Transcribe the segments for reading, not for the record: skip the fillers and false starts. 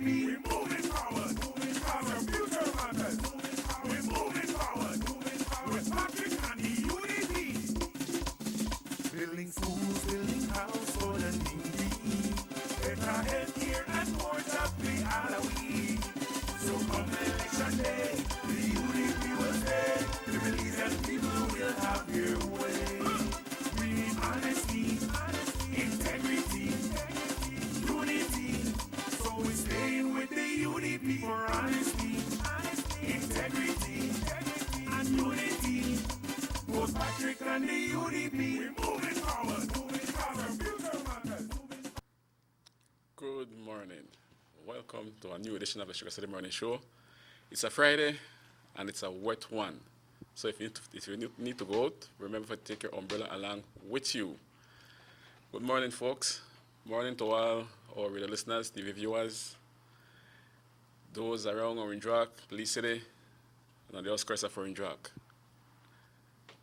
We're moving forward. Cause our future matters. We're moving forward. With Patrick and the UDP. Building schools, building house for the needy. Better healthcare and more jobs we all we. So come election day, the UDP will stay. We believe that people will have their way. We need honesty, integrity, unity. So we staying with the UDP for honesty, integrity, and unity. Both Patrick and the UDP. We're moving forward. Because our future matters. Good morning. Welcome to a new edition of the SugarCity Morning Show. It's a Friday and it's a wet one. So if you need to go out, remember to take your umbrella along with you. Good morning, folks. Morning to all our radio listeners, TV viewers, those around Orange Rock, Police City, and on the outskirts of Orange Rock.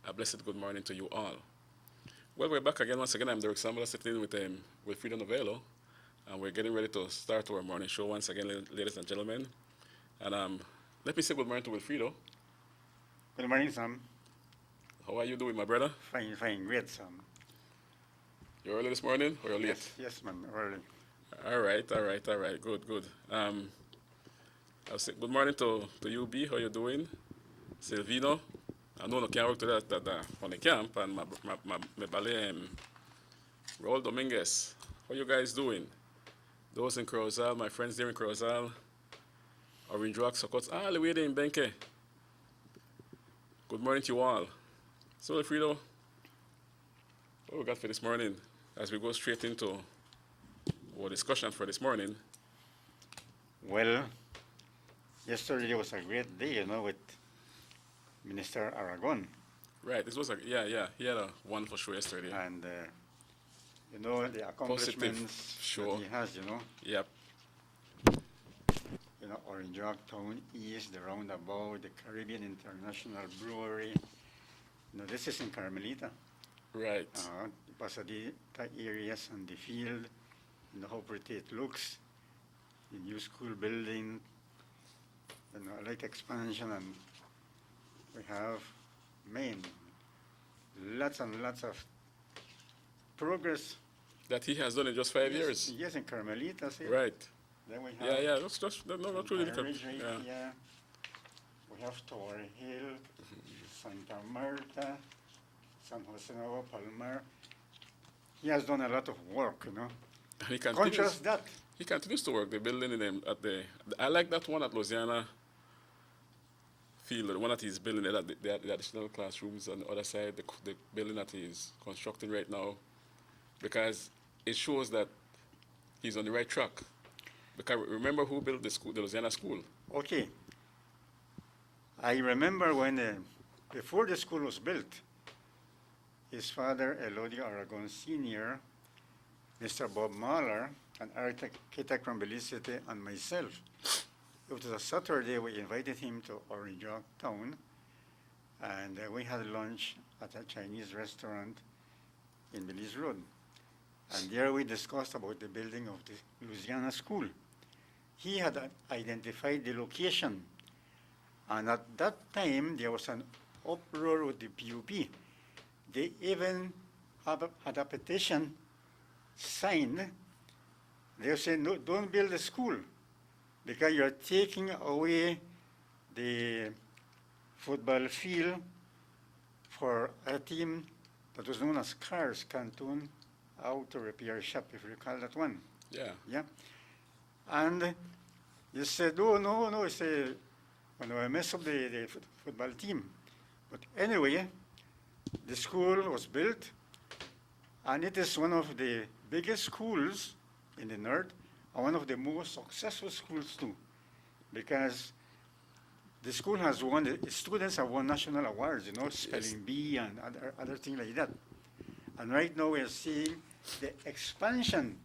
A blessed good morning to you all. Well, we're back again once again. I'm Derek Sambola sitting with Frida Novello, and we're getting ready to start our morning show once again, ladies and gentlemen. And let me say good morning to Wilfredo. Good morning, Sam. How are you doing, my brother? Fine, great, Sam. You early this morning or you're late? Yes, man, early. All right. Good. I'll say good morning to you, B. How you doing? Silvino. I know I can't work today on the camp, and my ballet, Raul Dominguez. How you guys doing? Those in Crozal, my friends there in Crozal, Orange Rock, Sokots, all the way there in Benke. Good morning to you all. So, Alfredo, what we got for this morning as we go straight into our discussion for this morning? Well, yesterday was a great day, with Minister Aragon. Right, this was he had a wonderful show yesterday. And, the accomplishments show. that he has, Yep. Orange Rock Town East, the Roundabout, the Caribbean International Brewery. This is in Carmelita. Right. The Pasadena areas and the field, how pretty it looks. The new school building, light expansion, and we have lots and lots of progress. That he has done in just 5 years. Yes, in Carmelita. See? Not really. Yeah. We have Tower Hill, Santa Marta, San Jose Nuevo Palmar. He has done a lot of work, And he Contrast that. He continues to work. The building in them I like that one at Louisiana Field, the one that he's building, the additional classrooms on the other side, the building that he's constructing right now, because it shows that he's on the right track. Because remember who built the Louisiana school? Okay. I remember when, before the school was built, his father, Elodio Aragon Sr., Mr. Bob Mahler, an architect from Belize City, and myself. It was a Saturday. We invited him to Orange Rock Town, and we had lunch at a Chinese restaurant in Belize Road. And there we discussed about the building of the Louisiana School. He had identified the location, and at that time there was an uproar with the PUP. They even had a petition signed. They said, no, don't build a school, because you're taking away the football field for a team that was known as Cars Canton Auto Repair Shop, if you recall that one. Yeah. And you said, no, it's when I mess up the football team. But anyway, the school was built, and it is one of the biggest schools in the north, and one of the most successful schools too, because the school has won, the students have won national awards, spelling bee and other things like that. And right now we're seeing the expansion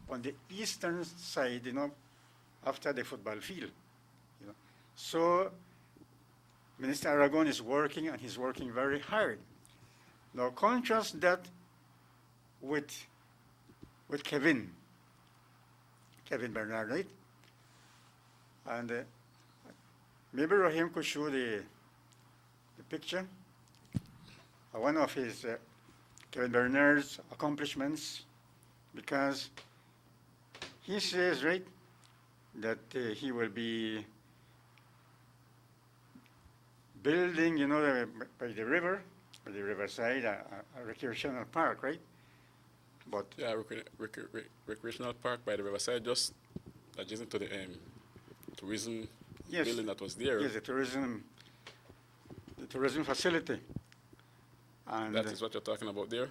on the eastern side, after the football field. So Minister Aragon is working, and he's working very hard. Now contrast that with Kevin Bernard, right? And maybe Rahim could show the picture. One of his Kevin Bernard's accomplishments, because he says, right, that he will be building, by the river, by the riverside, a recreational park, right? But Yeah, recreational park by the riverside, just adjacent to the tourism yes, building that was there. yes, the tourism facility, and That is what you're talking about there.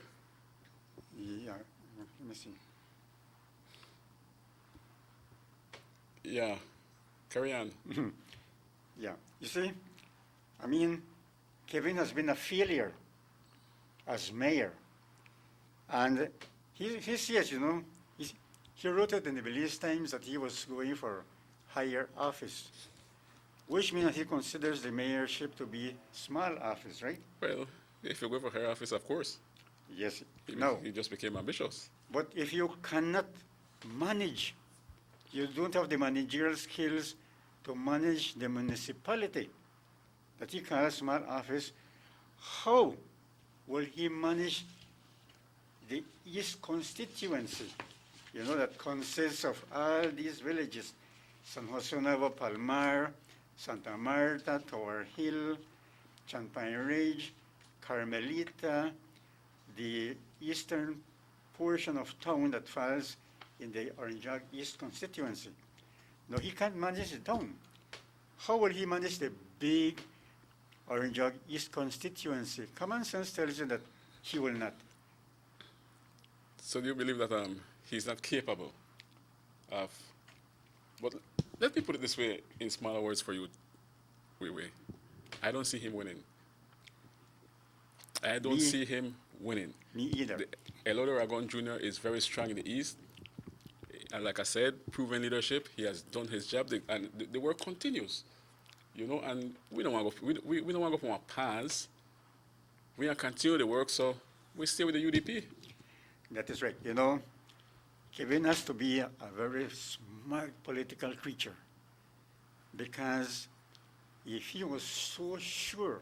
yeah, let me see. Yeah, carry on. Yeah, you see, I mean, Kevin has been a failure as mayor, and he says, he wrote it in the Belize Times that he was going for higher office, which means that he considers the mayorship to be small office, right? Well, if you go for higher office, of course, Yes. he, No, he just became ambitious. but if you cannot manage, you don't have the managerial skills to manage the municipality that he calls small office, how will he manage the East constituency? That consists of all these villages, San Jose Nuevo, Palmar, Santa Marta, Tower Hill, Champagne Ridge, Carmelita, the eastern portion of town that falls in the Oranjag East constituency. No, he can't manage the town. How will he manage the big Oranjag East constituency? Common sense tells you that he will not. So do you believe that he's not capable of? But let me put it this way, in smaller words for you, Wei. I don't see him winning. I don't Me- see him winning. Me either. Eloy Aragon Jr. is very strong in the East. And like I said, proven leadership. He has done his job, and the work continues. And we don't want to go. We don't want to go from our past. We want to continue the work, so we stay with the UDP. That is right. Kevin has to be a very smart political creature, because if he was so sure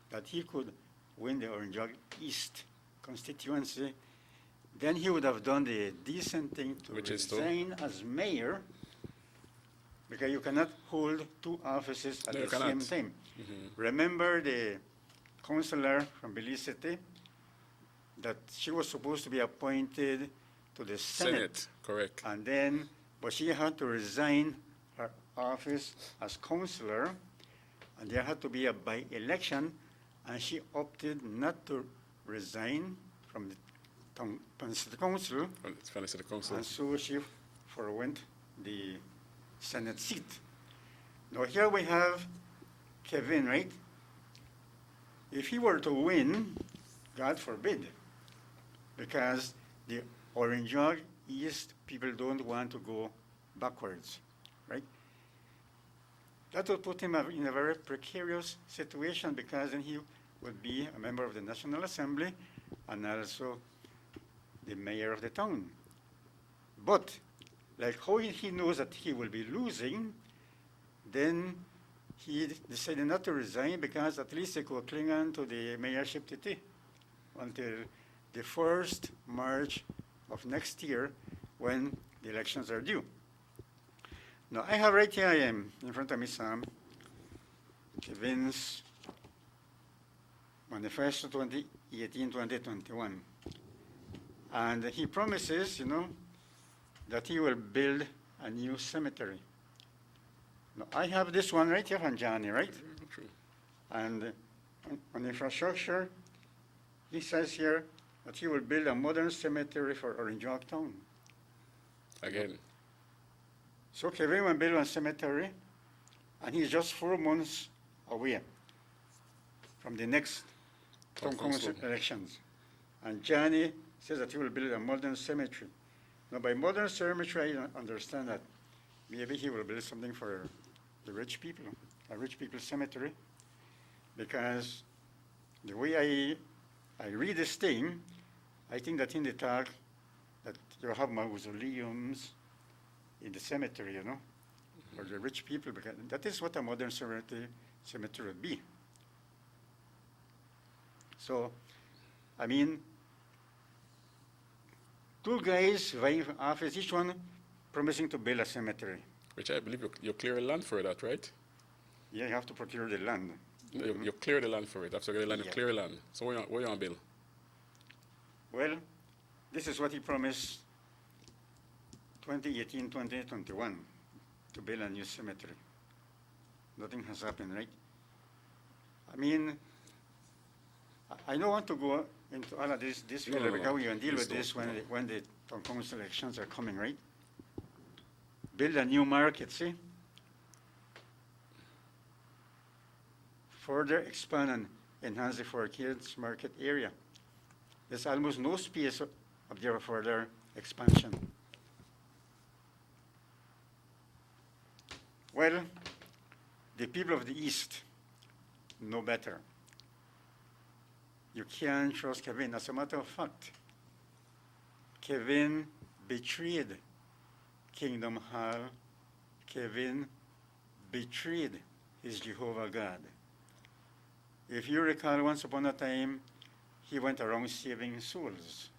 that he could win the Oranjag East constituency, then he would have done the decent thing to Which is to? resign as mayor, because you cannot hold two offices at No, you the same cannot. time. Remember the councillor from Belize City, that she was supposed to be appointed to the Senate. Correct. And then, but she had to resign her office as councillor, and there had to be a by-election, and she opted not to resign from the city council, It's funny to the council. and so she forwent the Senate seat. Now here we have Kevin, right? If he were to win, God forbid, because the Oranjag East people don't want to go backwards, right? That would put him in a very precarious situation, because then he would be a member of the National Assembly and also the mayor of the town. But like how he knows that he will be losing, then he decided not to resign, because at least he could cling on to the mayorship TT until the 1st March of next year, when the elections are due. Now, I have right here, I am in front of me, Sam, Kevin's Manifesto 2018-2021. And he promises, that he will build a new cemetery. Now, I have this one right here from Johnny, right? True. And on infrastructure, he says here that he will build a modern cemetery for Oranjag Town. Again, So Kevin will build a cemetery, and he's just 4 months away from the next town council elections. And Johnny says that he will build a modern cemetery. Now, by modern cemetery, I understand that maybe he will build something for the rich people, a rich people's cemetery, because the way I read this thing, I think that in the talk that you have mausoleums in the cemetery, for the rich people, because that is what a modern cemetery would be. So, I mean, two guys vying for office, each one promising to build a cemetery. Which I believe you clear land for that, right? Yeah, you have to procure the land. You clear the land for it. After you get the land, you Yeah. clear the land. So what you want to build? Well, this is what he promised 2018, 2021, to build a new cemetery. Nothing has happened, right? I mean, I don't want to go into all of this No, further no, because we no. can deal with Please this don't, no. when the town council elections are coming, right? Build a new market, see? Further expand and enhance the Four Kids market area. There's almost no space up there for further expansion. Well, the people of the East know better. You can't trust Kevin. As a matter of fact, Kevin betrayed Kingdom Hall. Kevin betrayed his Jehovah God. If you recall, once upon a time, he went around saving souls.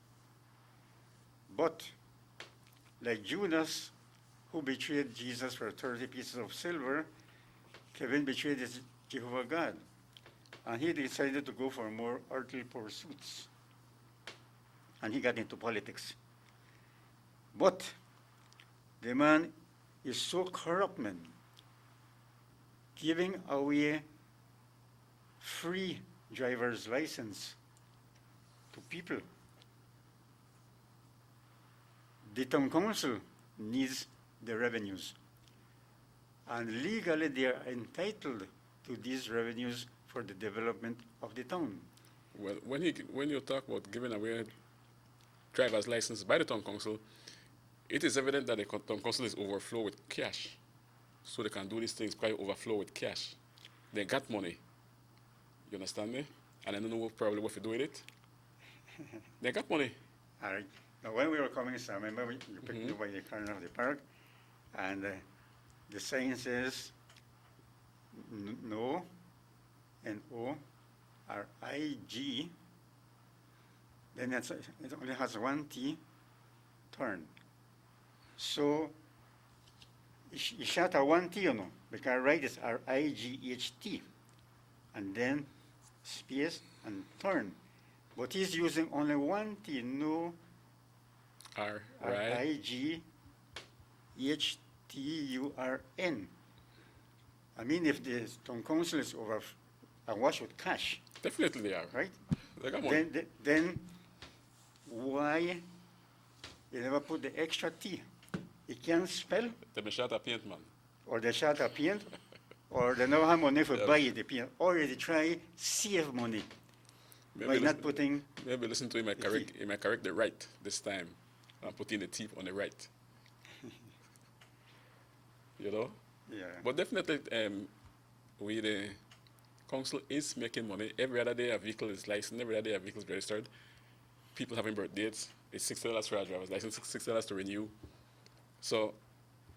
But, like Judas, who betrayed Jesus for 30 pieces of silver, Kevin betrayed his Jehovah God. And he decided to go for more earthly pursuits. And he got into politics. But the man is so corrupt, man, giving away free driver's license to people. The town council needs the revenues. And legally they are entitled to these revenues for the development of the town. Well, when you talk about giving away driver's license by the town council, it is evident that the town council is overflow with cash. So they can do these things quite overflow with cash. They got money. You understand me? And I don't know probably what to do with it. They got money. All right. Now, when we were coming, so I remember you picked me up by the corner of the park, and the sign says no, N-O-R-I-G. Then it only has one T, turn. So you shot a one T, you know, because right is R-I-G-H-T, and then space and turn. But he's using only one T, no R-I-G-H-T-U-R-N. I mean, if the town council is awash with cash, Definitely they are. right? They got money. Then why they never put the extra T? He can't spell, They shot a paint man. or they shot a paint, or they never have money for Yes. buy the paint, or they try save money by not putting. Maybe listen to him. I correct the right this time. I'm putting the tip on the right. You know? Yeah. But definitely, we the council is making money. Every other day a vehicle is licensed. Every other day a vehicle is registered. People having birth dates. It's $60 for a driver's license. $6 to renew. So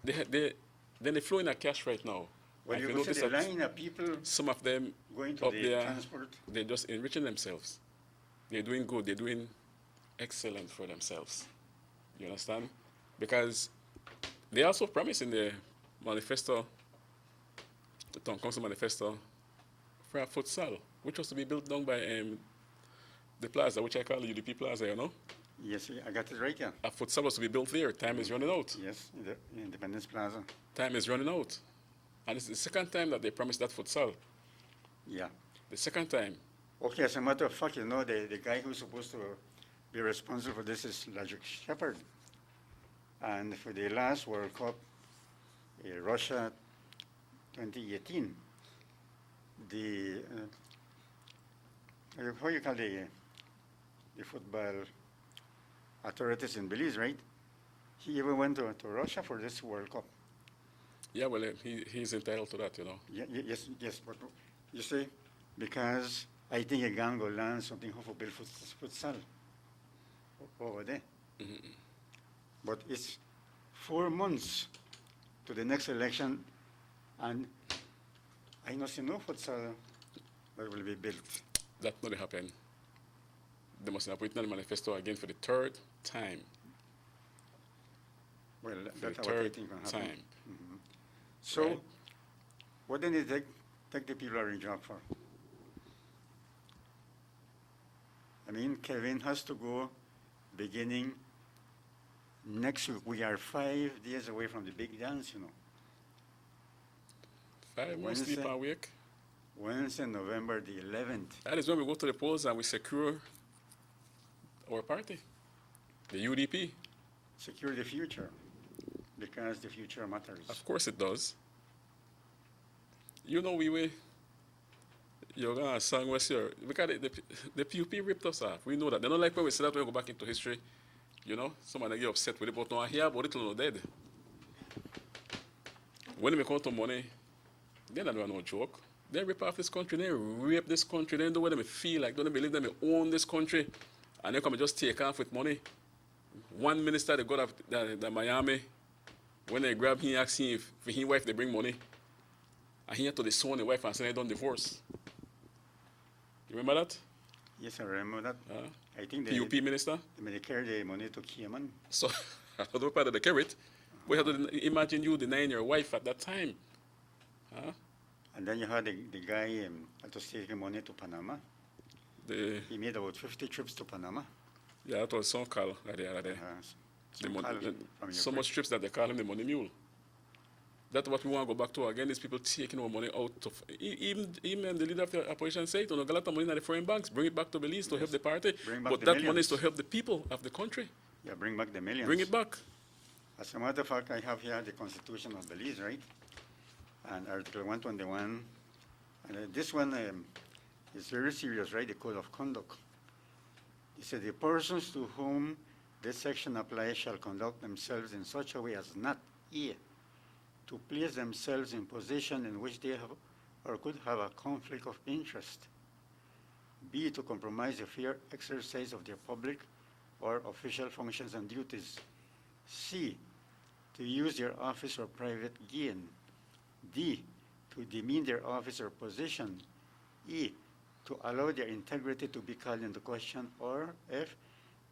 then they flow in a cash right now. Well, If you you could see notice the that line of people some of them going to up the there, transport. they're just enriching themselves. They're doing good. They're doing excellent for themselves. You understand? Because they also promised in the manifesto, the town council manifesto, for a futsal, which was to be built down by the plaza, which I call the UDP Plaza, you know? Yes, I got it right, yeah. A futsal was to be built there. Time is running out. Yes, in the Independence Plaza. Time is running out. And it's the second time that they promised that futsal. Yeah. The second time. Okay, as a matter of fact, you know, the guy who's supposed to be responsible for this is Logic Shepherd. And for the last World Cup, Russia 2018, the, how you call the football authorities in Belize, right? He even went to Russia for this World Cup. Yeah, well, he's entitled to that, you know. Yes, but you see, because I think a gang will learn something how to build futsal over there. But it's 4 months to the next election, and I know what's what will be built. That not happen. They must have put in the manifesto again for the third time. Well, For that's the what I third think will happen. time. So, Right. what do they take the people are in job for? I mean, Kevin has to go beginning next week. We are 5 days away from the big dance, 5 more sleep Wednesday. a week. Wednesday, November the 11th. That is when we go to the polls and we secure our party, the UDP. Secure the future, because the future matters. Of course it does. You know, you're gonna song was here because the PUP ripped us off. We know that. They don't like when we say that when we go back into history. Somebody get upset with it, but don't hear about it till they're dead. When they come to money, they're not no joke. They rip off this country, they rape this country, they don't know what they feel like, don't believe them own this country, and they come and just take off with money. One minister they got the Miami, when they grab him, ask him if for his wife they bring money, and he had to disown the wife and say they don't divorce. You remember that? Yes, I remember that. I think PUP minister? they may carry the money to Cayman. So, I don't know part of the carrot. We have to imagine you denying your wife at that time. And then you had the guy had to take the money to Panama. He made about 50 trips to Panama. Yeah, that was some call like the other day. Some call from So your much trips that they call him the money mule. That's what we want to go back to again, is people taking our money out of, even the leader of the opposition said, a lot of money in the foreign banks, bring it back to Belize to help the party. Bring back But the that money is millions. to help the people of the country. Yeah, bring back the millions. Bring it back. As a matter of fact, I have here the Constitution of Belize, right? And Article 121. And this one is very serious, right? The Code of Conduct. It said the persons to whom this section applies shall conduct themselves in such a way as not A, to place themselves in position in which they have or could have a conflict of interest. B, to compromise the fair exercise of their public or official functions and duties. C, to use their office or private gain. D, to demean their office or position. E, to allow their integrity to be called into question. Or F,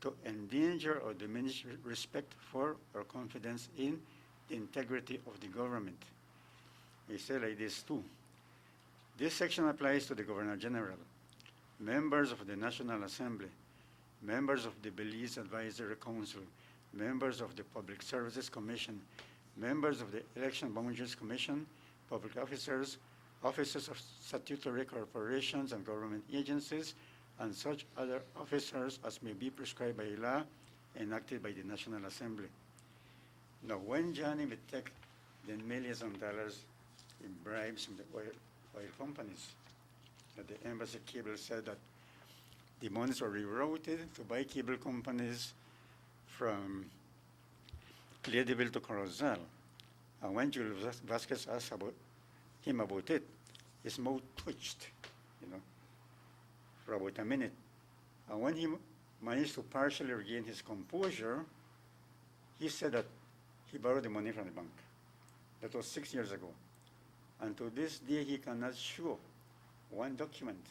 to endanger or diminish respect for or confidence in the integrity of the government. They say like this too. This section applies to the Governor General, members of the National Assembly, members of the Belize Advisory Council, members of the Public Services Commission, members of the Election Boundaries Commission, public officers, officers of statutory corporations and government agencies, and such other officers as may be prescribed by law enacted by the National Assembly. Now, when Johnny would take the millions of dollars in bribes from the oil companies, that the embassy cable said that the monies were rerouted to buy cable companies from Ladyville to Corozal. And when Jules Vasquez asked him about it, his mouth twitched, for about a minute. And when he managed to partially regain his composure, he said that he borrowed the money from the bank. That was 6 years ago. And to this day, he cannot show one document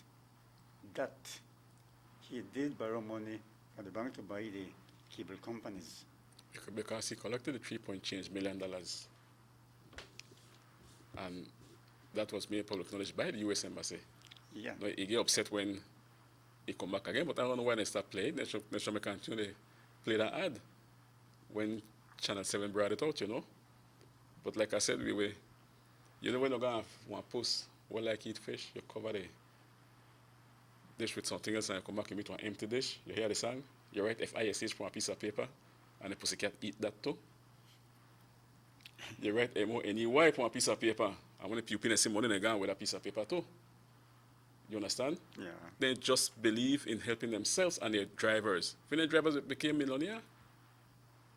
that he did borrow money from the bank to buy the cable companies. Because he collected the $3 million. And that was made public knowledge by the U.S. Embassy. Yeah. Now, he get upset when he come back again, but I don't know why they start playing. They should continue to play that ad when Channel 7 brought it out, But like I said, when you're going to want to post, well, like eat fish, you cover the dish with something else and you come back and meet one empty dish. You hear the song, you write FISH from a piece of paper, and the pussycat eat that too. You write MONEY from a piece of paper, and when the pupil see money, they go with a piece of paper too. You understand? Yeah. They just believe in helping themselves and their drivers. When the drivers became millionaire,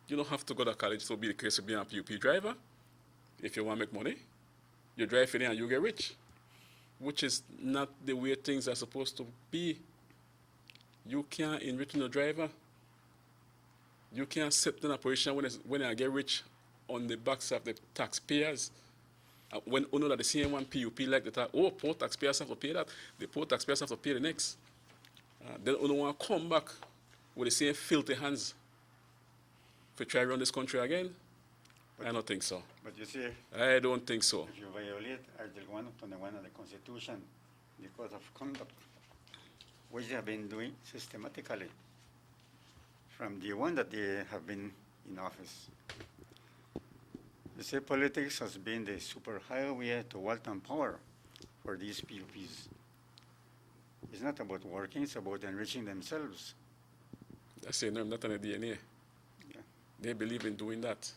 you don't have to go to college to be the case of being a PUP driver. If you want to make money, you drive in and you get rich, which is not the way things are supposed to be. You can't enrich a driver. You can't set an operation when I get rich on the backs of the taxpayers. When you know that the same one PUP like the tax, oh, poor taxpayers have to pay that, the poor taxpayers have to pay the next. Then you don't want to come back with the same filthy hands to try to run this country again. I don't think so. But you see, I don't think so. if you violate Article 121 of the Constitution, the Code of Conduct, which they have been doing systematically from the one that they have been in office. You see, politics has been the superhighway to wealth and power for these PUPs. It's not about working, it's about enriching themselves. That's saying them not on the DNA. Yeah. They believe in doing that.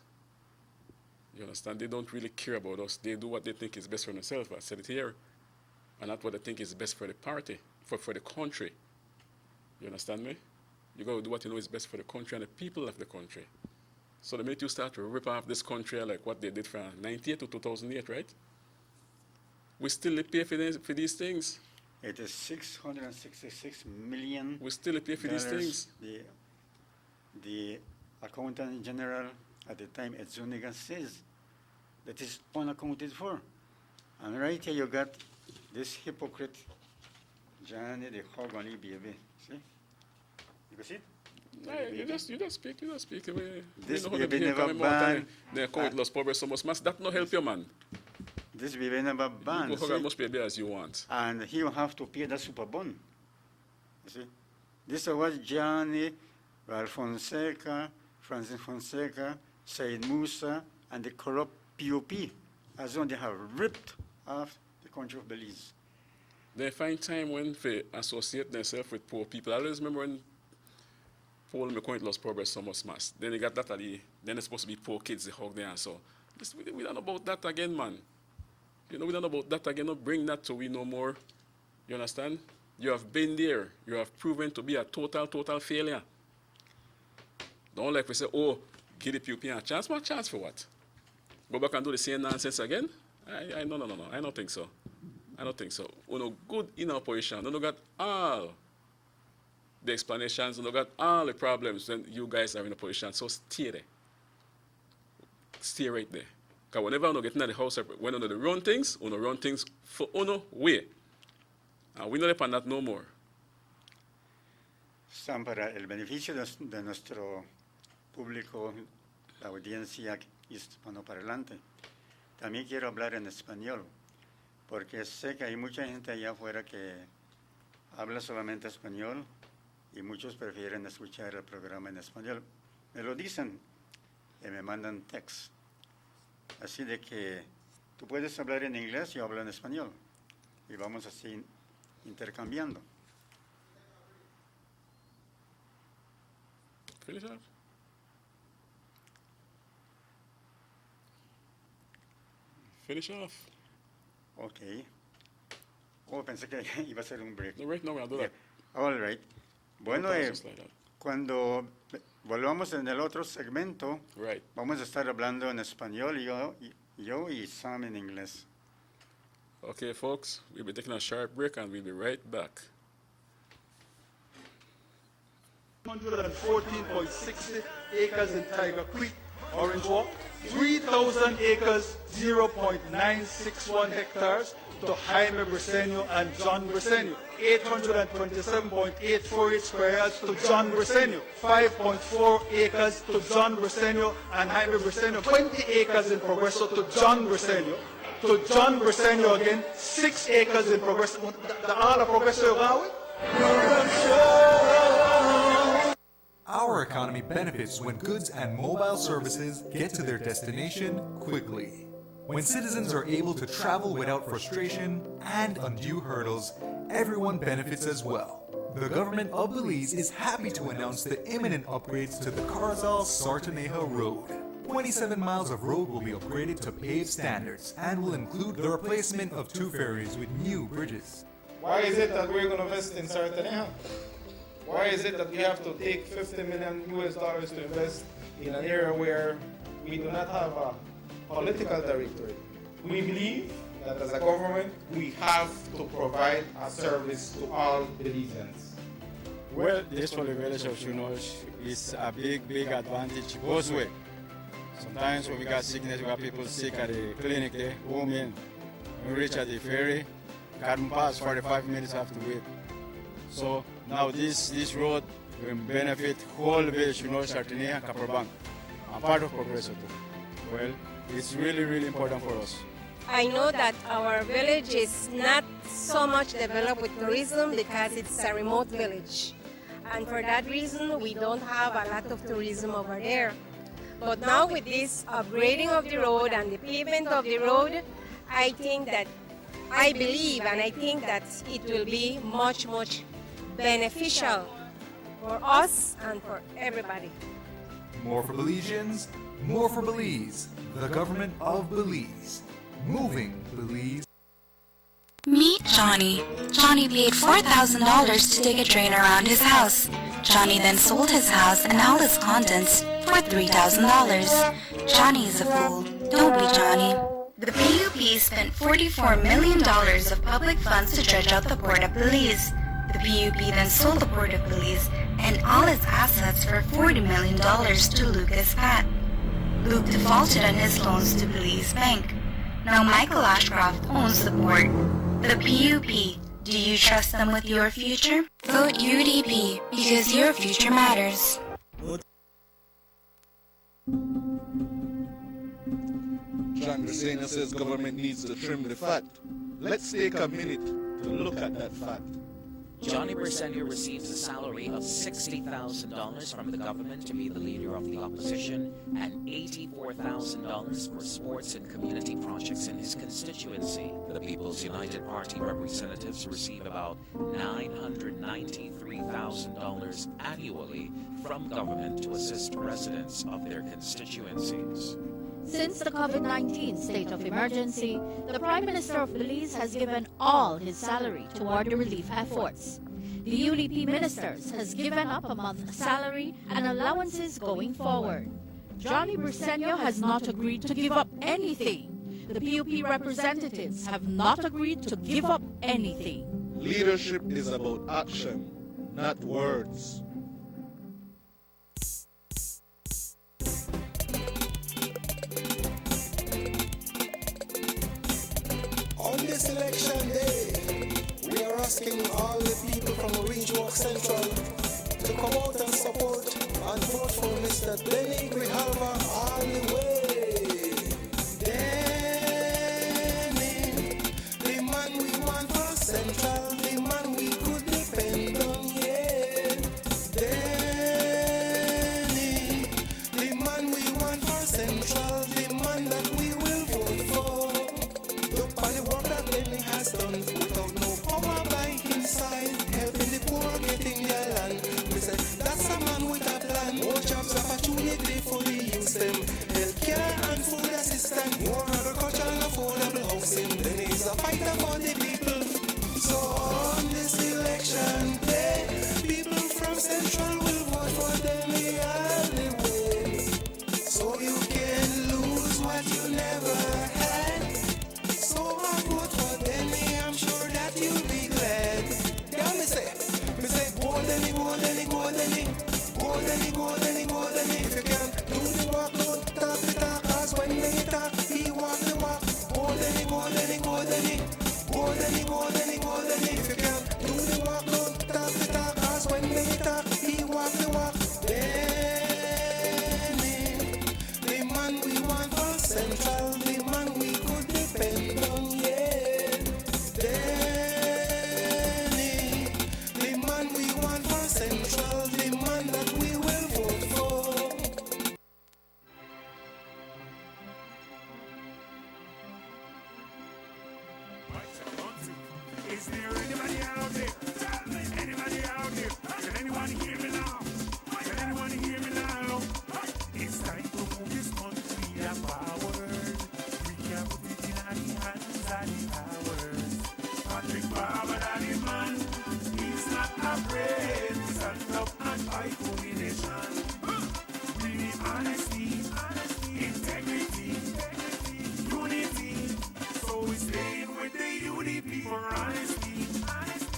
You understand? They don't really care about us. They do what they think is best for themselves. I said it here. And not what they think is best for the party, for the country. You understand me? You got to do what you know is best for the country and the people of the country. So the minute you start to rip off this country like what they did from 1998 to 2008, right? We still pay for these things. It is $666 million. We still pay for these things. The Accountant General at the time at Zuniga says that is unaccounted for. And right here you got this hypocrite, Johnny the Hogany baby. See? You can see it? You just speak. This baby never banned. They call it Los Pobres Somos Más. That no help you, man. This baby never banned. You go as much baby as you want. And he will have to pay the super bond. You see? This is what Johnny, Ralph Fonseca, Francis Fonseca, Said Musa, and the corrupt PUP, as though they have ripped off the country of Belize. They find time when they associate themselves with poor people. I always remember when Paul McCoy Los Pobres Somos Más. Then they got that then it's supposed to be poor kids, they hug there and so. We don't know about that again, man. You know, we don't know about that again. Don't bring that to we no more. You understand? You have been there. You have proven to be a total failure. Don't like we say, oh, give the PUP a chance. What chance for what? Go back and do the same nonsense again? No. I don't think so. We know good in our position. We got all the explanations. We got all the problems when you guys are in a position. So stay there. Stay right there. Because whenever we get into the house, when we run things for uno way. And we don't depend on that no more. Sam, para el beneficio de nuestro público, la audiencia hispanoparlante, también quiero hablar en español, porque sé que hay mucha gente allá afuera que habla solamente español y muchos prefieren escuchar el programa en español. Me lo dicen y me mandan text. Así de que tú puedes hablar en inglés, yo hablo en español y vamos así intercambiando. Finish off. Finish off. Okay. Oh, pensé que iba a ser un break. No, right now, I'll do that. All right. Bueno, Just like that. cuando volvamos en el otro segmento, Right. vamos a estar hablando en español, yo y Sam en inglés. Okay, folks, we'll be taking a short break and we'll be right back. 114.60 acres in Tiger Creek, Orange Walk, 3,000 acres, 0.961 hectares to Jaime Briceño and John Briceño, 827.848 square yards to John Briceño, 5.4 acres to John Briceño and Jaime Briceño, 20 acres in Progreso to John Briceño again, 6 acres in Progreso, all of Progreso Gawi. Our economy benefits when goods and mobile services get to their destination quickly. When citizens are able to travel without frustration and undue hurdles, everyone benefits as well. The government of Belize is happy to announce the imminent upgrades to the Carzal-Sartaneja Road. 27 miles of road will be upgraded to paved standards and will include the replacement of 2 ferries with new bridges. Why is it that we're going to invest in Sartaneja? Why is it that we have to take $50 million to invest in an area where we do not have a political directorate? We believe that as a government, we have to provide a service to all Belizeans. Well, this for the village of Chunosh is a big advantage both ways. Sometimes when we got sickness, we got people sick at the clinic there, home in. When we reach at the ferry, can't pass 45 minutes have to wait. So now this road will benefit whole village, Sartini and Caperbank. I'm part of Progresso too. Well, it's really, really important for us. I know that our village is not so much developed with tourism because it's a remote village. And for that reason, we don't have a lot of tourism over there. But now with this upgrading of the road and the pavement of the road, I believe and I think that it will be much, much beneficial for us and for everybody. More for Belizeans, more for Belize. The government of Belize. Moving Belize. Meet Johnny. Johnny paid $4,000 to dig a drain around his house. Johnny then sold his house and all its contents for $3,000. Johnny is a fool. Don't be Johnny. The PUP spent $44 million of public funds to dredge out the port of Belize. The PUP then sold the port of Belize and all its assets for $40 million to Lucas Pat. Luke defaulted on his loans to Belize Bank. Now Michael Ashcroft owns the port. The PUP. Do you trust them with your future? Vote UDP because your future matters. John Grisena says government needs to trim the fat. Let's take a minute to look at that fat. Johnny Briceño receives a salary of $60,000 from the government to be the leader of the opposition and $84,000 for sports and community projects in his constituency. The People's United Party representatives receive about $993,000 annually from government to assist residents of their constituencies. Since the COVID-19 state of emergency, the Prime Minister of Belize has given all his salary toward the relief efforts. The UDP ministers has given up a month's salary and allowances going forward. Johnny Briceño has not agreed to give up anything. The PUP representatives have not agreed to give up anything. Leadership is about action, not words. On this election day, we are asking all the people from Orange Walk Central to come out and support and vote for Mr. Denny Grijalva all the way. Denny, the man we want for Central, the man we could depend on, yeah. Denny, the man we want for Central, the man that we will vote for. Look on the work that Lenny has done without no power by his side, helping the poor getting their land. We say that's a man with a plan. More jobs, opportunity for the youth them. Healthcare and food assistance, more agriculture and affordable housing. Lenny is a fighter for the people. So on this election day, people from Central will vote for Denny all the way. So you can lose what you never had. So I vote for Denny, I'm sure that you'll be glad. Yeah, me say, go Denny, go Denny, go Denny. Go Denny, go Denny, go Denny. If you can do the walk, don't talk the talk, cause when they talk, he walk the walk. Go Denny, go Denny, go Denny. Go Denny, go Denny, go Denny. If you can do the walk, don't talk the talk, cause when they talk, he walk the walk. Denny, the man we want for Central, the man we could depend on, yeah. Denny, the man we want for Central, the man that we will vote for. Is there anybody out there? Anybody out there? Can anyone hear me now? Can anyone hear me now? It's time to move this country forward. We can put it in the hands of the powers. Patrick Barber, the man, he's not afraid to stand up and fight for the nation. We need honesty, integrity, unity. So we stay with the UDP for honesty,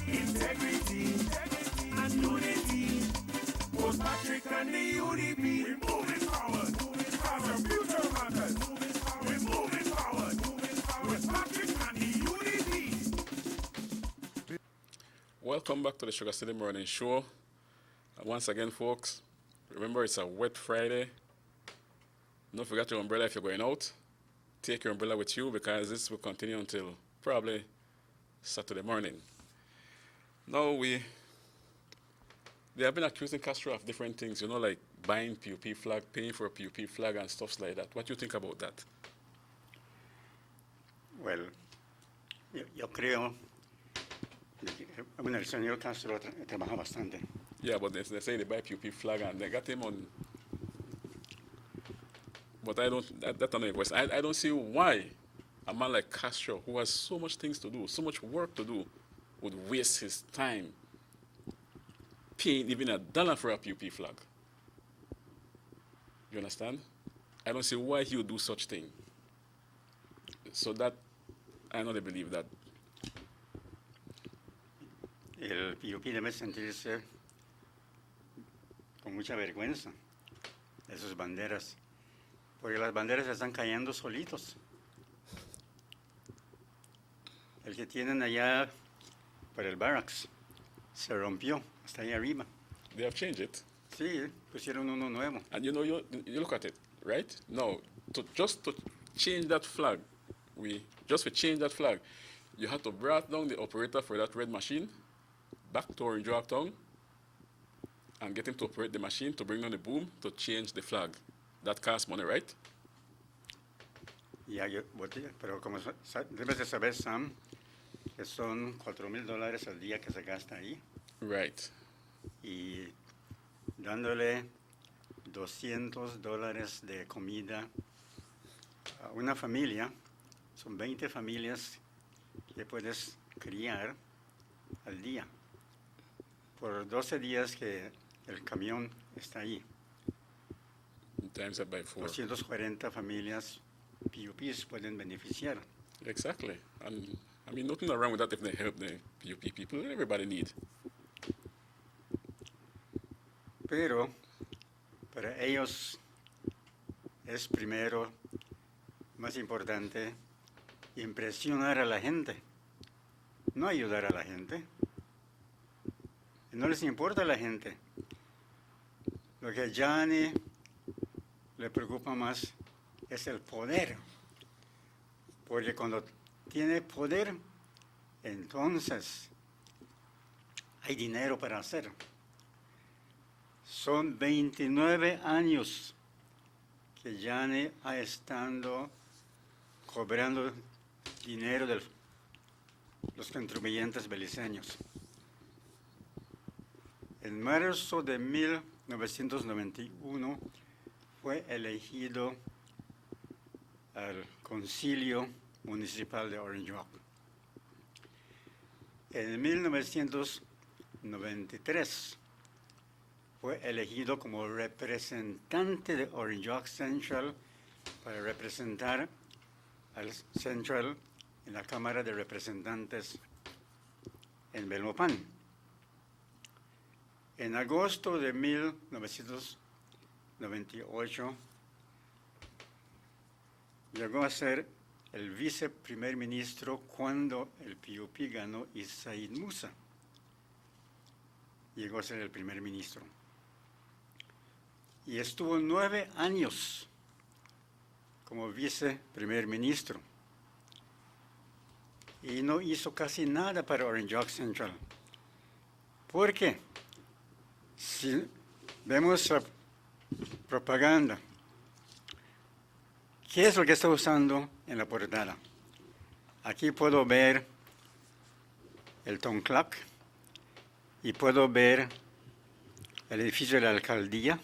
integrity, and unity. Both Patrick and the UDP, we're moving forward, our future Welcome back to the Sugar City Morning Show. And once again, folks, remember it's a wet Friday. Don't forget your umbrella if you're going out. Take your umbrella with you because this will continue until probably Saturday morning. Now they have been accusing Castro of different things, like buying PUP flag, paying for a PUP flag and stuff like that. What do you think about that? Well, yo creo que, bueno, el señor Castro trabaja bastante. Yeah, but they say they buy PUP flag and they got him on. But I don't, that's another question. I don't see why a man like Castro, who has so much things to do, so much work to do, would waste his time paying even $1 for a PUP flag. You understand? I don't see why he would do such thing. So that, I know they believe that. El PUP debe sentirse con mucha vergüenza de sus banderas, porque las banderas están cayendo solitos. El que tienen allá para el barracks se rompió hasta ahí arriba. They have changed it. Sí, pusieron uno nuevo. And you look at it, right? Now, just to change that flag, to change that flag, you had to bring down the operator for that red machine back to Orange Town and get him to operate the machine to bring down the boom to change the flag. That costs money, right? Ya, pero como debes de saber, Sam, que son $4,000 al día que se gasta ahí. Right. Y dándole $200 de comida a una familia, son 20 familias que puedes criar al día por 12 días que el camión está ahí. Times that by 4. 240 familias PUPs pueden beneficiar. Exactly. And I mean, nothing wrong with that if they help the PUP people. Everybody need. Pero para ellos es primero más importante impresionar a la gente, no ayudar a la gente. No les importa a la gente. Lo que a Johnny le preocupa más es el poder. Porque cuando tiene poder, entonces hay dinero para hacer. Son 29 años que Johnny ha estado cobrando dinero de los contribuyentes beliceños. En marzo de 1991 fue elegido al Concilio Municipal de Orange Walk. En 1993 fue elegido como representante de Orange Walk Central para representar al Central en la Cámara de Representantes en Belmopan. En agosto de 1998 llegó a ser el viceprimer ministro cuando el PUP ganó Isaid Musa. Llegó a ser el primer ministro. Y estuvo 9 años como viceprimer ministro. Y no hizo casi nada para Orange Walk Central. ¿Por qué? Si vemos la propaganda, ¿qué es lo que está usando en la portada? Aquí puedo ver el Tom Clock y puedo ver el edificio de la alcaldía,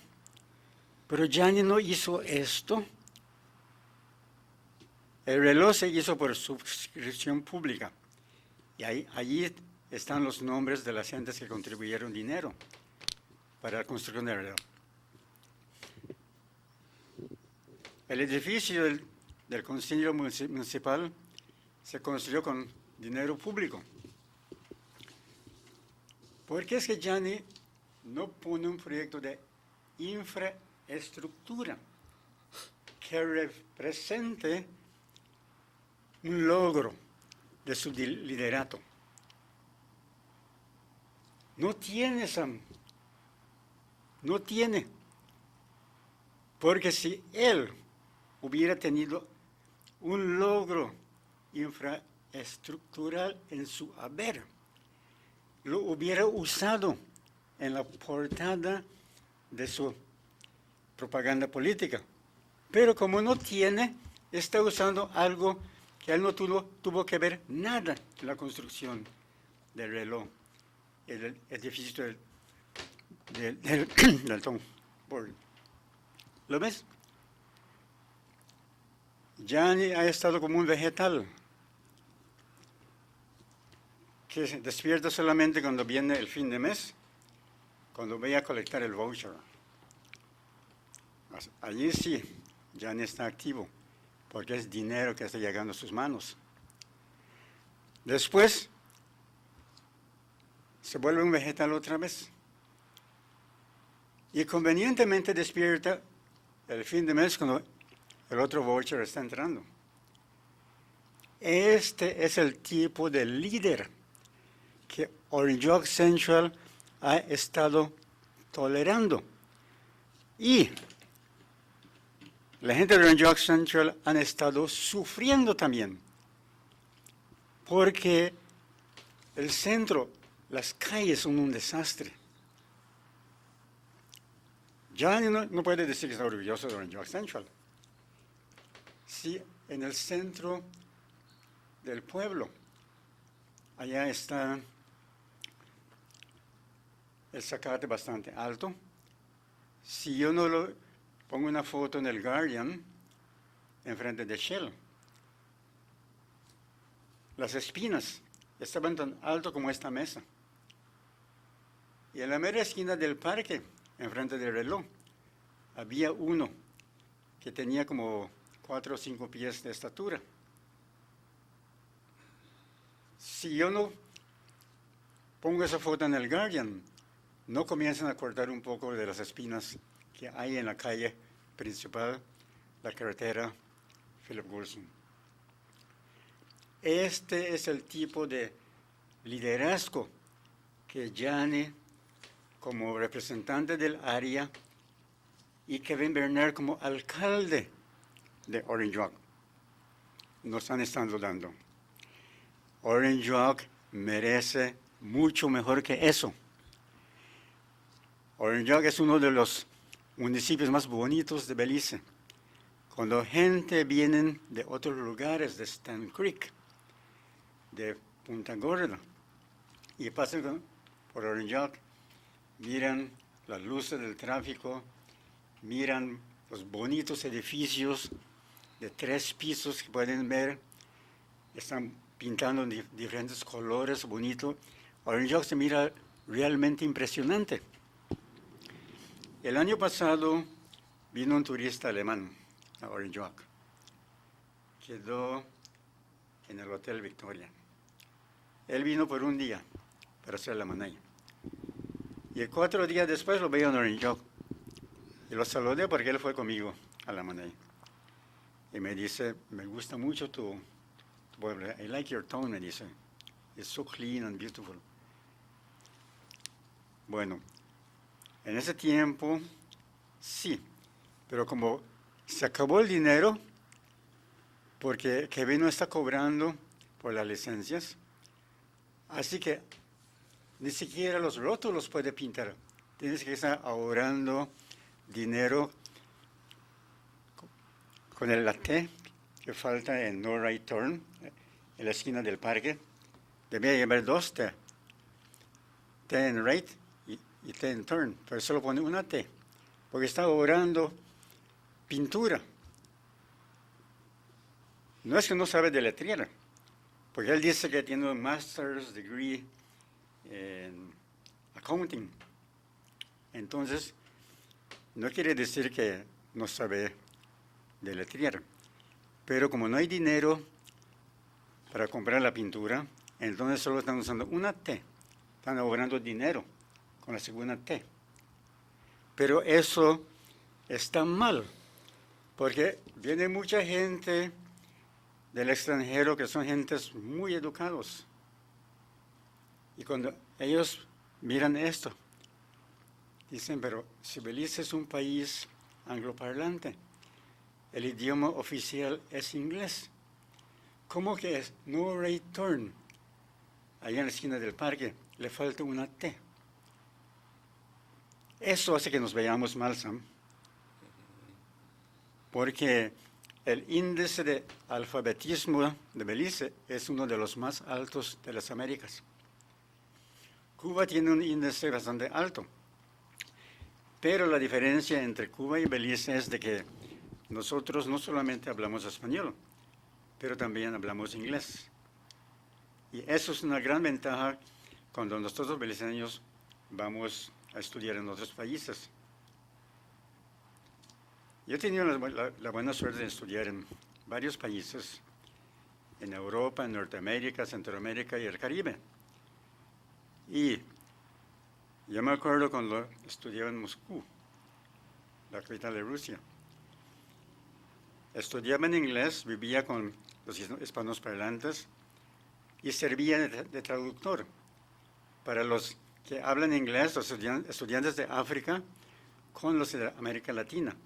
pero Gianni no hizo esto. El reloj se hizo por suscripción pública y allí están los nombres de las gentes que contribuyeron dinero para la construcción del reloj. El edificio del Concilio Municipal se construyó con dinero público. ¿Por qué es que Gianni no pone un proyecto de infraestructura que represente un logro de su liderato? No tiene, Sam. No tiene. Porque si él hubiera tenido un logro infraestructural en su haber, lo hubiera usado en la portada de su propaganda política. Pero como no tiene, está usando algo que él no tuvo que ver nada en la construcción del reloj, el edificio del Tom Board. ¿Lo ves? Gianni ha estado como un vegetal que se despierta solamente cuando viene el fin de mes, cuando voy a colectar el voucher. Allí sí, Gianni está activo, porque es dinero que está llegando a sus manos. Después, se vuelve un vegetal otra vez. Y convenientemente despierta el fin de mes cuando el otro voucher está entrando. Este es el tipo de líder que Orange Walk Central ha estado tolerando. Y la gente de Orange Walk Central han estado sufriendo también, porque el centro, las calles son un desastre. Ya no puede decir que está orgulloso de Orange Walk Central. Sí, en el centro del pueblo, allá está el zacate bastante alto. Si yo no lo pongo una foto en el Guardian, enfrente de Shell, las espinas estaban tan alto como esta mesa. Y en la mera esquina del parque, enfrente del reloj, había uno que tenía como 4 o 5 pies de estatura. Si yo no pongo esa foto en el Guardian, no comienzan a cortar un poco de las espinas que hay en la calle principal, la carretera Philip Wilson. Este es el tipo de liderazgo que Gianni, como representante del área, y Kevin Bernard como alcalde de Orange Walk, nos han estado dando. Orange Walk merece mucho mejor que eso. Orange Walk es uno de los municipios más bonitos de Belice. Cuando gente viene de otros lugares, de Stan Creek, de Punta Gorda, y pasan por Orange Walk, miran las luces del tráfico, miran los bonitos edificios de 3 pisos que pueden ver, están pintando en diferentes colores, bonito. Orange Walk se mira realmente impresionante. El año pasado vino un turista alemán a Orange Walk. Quedó en el Hotel Victoria. Él vino por un día para hacer la manaya. Y 4 días después lo veo en Orange Walk. Y lo saludé porque él fue conmigo a la manaya. Y me dice, me gusta mucho tu pueblo. I like your town, me dice. It's so clean and beautiful. Bueno, en ese tiempo, sí. Pero como se acabó el dinero, porque Kevin no está cobrando por las licencias, así que ni siquiera los rótulos puede pintar. Tienes que estar ahorrando dinero con el latte que falta en No Right Turn, en la esquina del parque. Debía llevar 2 T. T en right y T en turn, pero solo pone una T, porque está ahorrando pintura. No es que no sabe deletrear, porque él dice que tiene un master's degree en accounting. Entonces, no quiere decir que no sabe deletrear, pero como no hay dinero para comprar la pintura, entonces solo están usando una T, están ahorrando dinero con la segunda T. Pero eso está mal, porque viene mucha gente del extranjero que son gentes muy educados. Y cuando ellos miran esto. Dicen, pero si Belice es un país angloparlante, el idioma oficial es inglés. ¿Cómo que es? No right turn. Allá en la esquina del parque le falta una T. Eso hace que nos veamos mal, Sam. Porque el índice de alfabetismo de Belice es uno de los más altos de las Américas. Cuba tiene un índice bastante alto. Pero la diferencia entre Cuba y Belice es de que nosotros no solamente hablamos español, pero también hablamos inglés. Y eso es una gran ventaja cuando nosotros beliceños vamos a estudiar en otros países. Yo he tenido la buena suerte de estudiar en varios países, en Europa, en Norteamérica, Centroamérica y el Caribe. Y yo me acuerdo cuando estudiaba en Moscú, la capital de Rusia. Estudiaba en inglés, vivía con los hispanoparlantes y servía de traductor para los que hablan inglés, los estudiantes de África, con los de América Latina.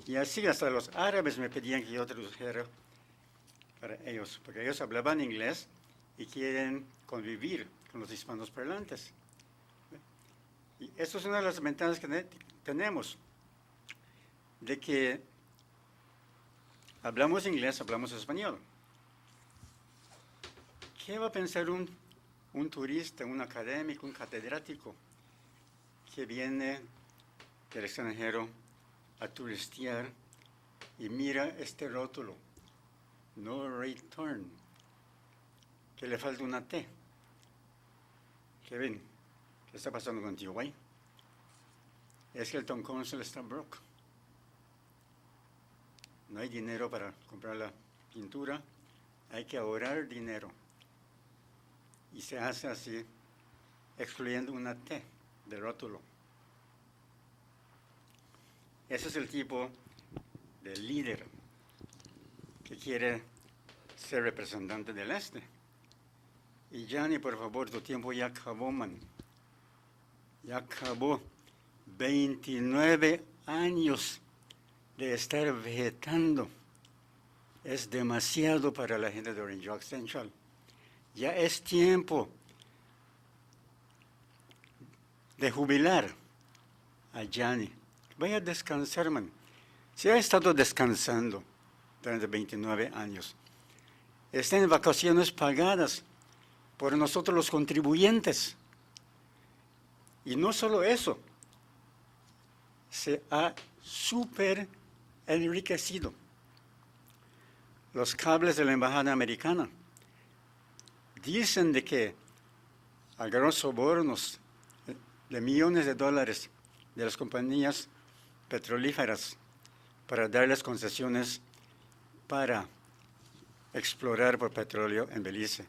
Y así hasta los árabes me pedían que yo tradujera para ellos, porque ellos hablaban inglés y quieren convivir con los hispanoparlantes. Y eso es una de las ventajas que tenemos, de que hablamos inglés, hablamos español. ¿Qué va a pensar un turista, un académico, un catedrático que viene del extranjero a turistear y mira este rótulo, no return, que le falta una T? Kevin, ¿qué está pasando contigo, güey? Es que el town council está broke. No hay dinero para comprar la pintura, hay que ahorrar dinero. Y se hace así, excluyendo una T del rótulo. Ese es el tipo de líder que quiere ser representante del este. Y Gianni, por favor, tu tiempo ya acabó, man. Ya acabó. 29 años de estar vegetando. Es demasiado para la gente de Orange Rock Central. Ya es tiempo de jubilar a Gianni. Vaya a descansar, man. Se ha estado descansando durante 29 años. Está en vacaciones pagadas por nosotros los contribuyentes. Y no solo eso, se ha súper enriquecido. Los cables de la embajada americana dicen de que agarró sobornos de millones de dólares de las compañías petrolíferas para darles concesiones para explorar por petróleo en Belice.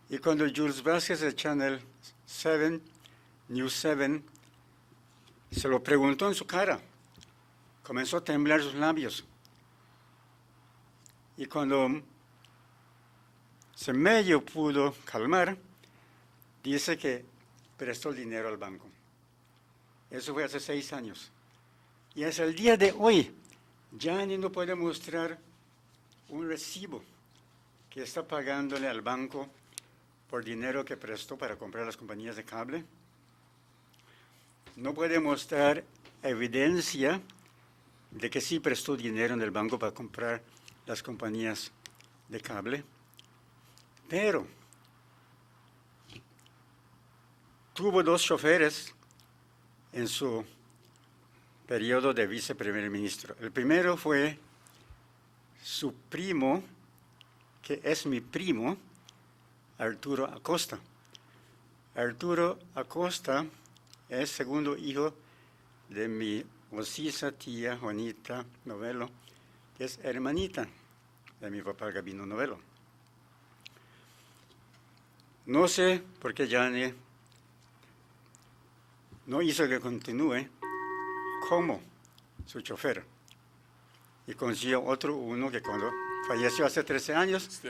Y cuando Jules Vázquez de Channel 7, News 7, se lo preguntó en su cara, comenzó a temblar sus labios. Y cuando se medio pudo calmar, dice que prestó el dinero al banco. Eso fue hace 6 años. Y hasta el día de hoy, Gianni no puede mostrar un recibo que está pagándole al banco por dinero que prestó para comprar las compañías de cable. No puede mostrar evidencia de que sí prestó dinero en el banco para comprar las compañías de cable. Pero tuvo 2 choferes en su periodo de viceprimer ministro. El primero fue su primo, que es mi primo, Arturo Acosta. Arturo Acosta es segundo hijo de mi ocisa tía Juanita Novelo, que es hermanita de mi papá Gabino Novelo. No sé por qué Gianni no hizo que continúe como su chofer. Y consiguió uno que cuando falleció hace 13 años,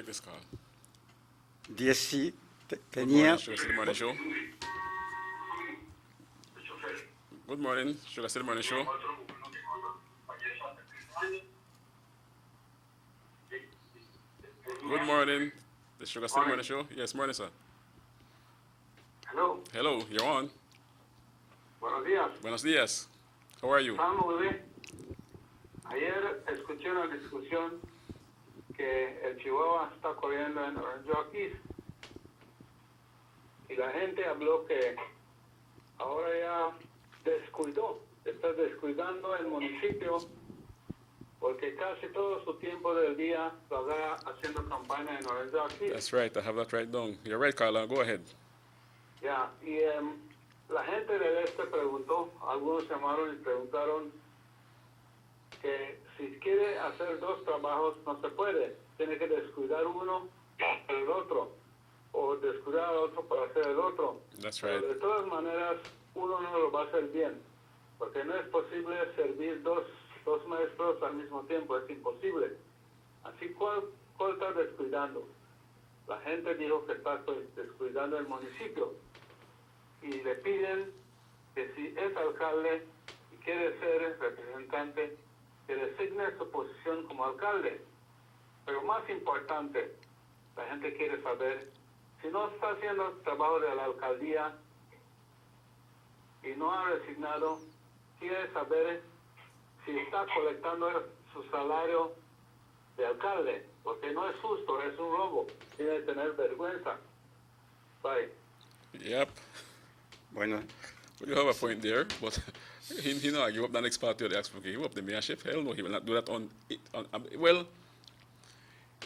tenía, Sugar City Morning Show. Good morning, Sugar City Morning Show. Good morning, the Sugar City Morning Show. Yes, morning, sir. Hello, Hello, you're on. buenos días. Buenos dias. How are you? Estamos muy bien. Ayer escuché una discusión que el Chihuahua está corriendo en Orange Rockies y la gente habló que ahora ya está descuidando el municipio porque casi todo su tiempo del día lo da haciendo campaña en Orange Rockies. That's right, I have that right down. You're right, Carla, go ahead. Ya, y la gente del este preguntó, algunos llamaron y preguntaron que si quiere hacer dos trabajos no se puede, tiene que descuidar uno para el otro, o descuidar al otro para hacer el otro. That's right. Pero de todas maneras, uno no lo va a hacer bien, porque no es posible servir dos maestros al mismo tiempo, es imposible. Así, ¿cuál está descuidando? La gente dijo que está descuidando el municipio y le piden que si es alcalde y quiere ser representante, que designe su posición como alcalde. Pero más importante, la gente quiere saber, si no está haciendo el trabajo de la alcaldía y no ha resignado, quiere saber si está colectando su salario de alcalde, porque no es justo, es un robo, tiene que tener vergüenza. Bye. Yep. bueno, Well, you have a point there, but he not give up the next party of the Expo. Give up the mayorship. Hell no, he will not do that well,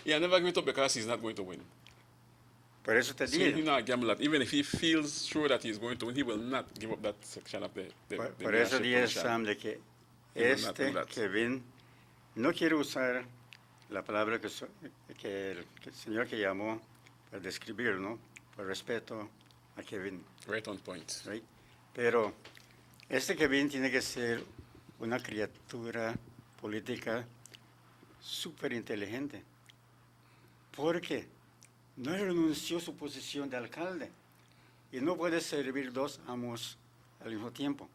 he never give it up because he's not going to win. por eso te So he digo, not gamble that. Even if he feels sure that he's going to win, he will not give up that section of the por eso mayorship dije, position. Sam, de que He will not do este that. Kevin, no quiero usar la palabra que el señor que llamó para describir, ¿no? Por respeto a Kevin, Right on point. right? Pero este Kevin tiene que ser una criatura política súper inteligente, porque no renunció a su posición de alcalde y no puede servir dos amos al mismo tiempo.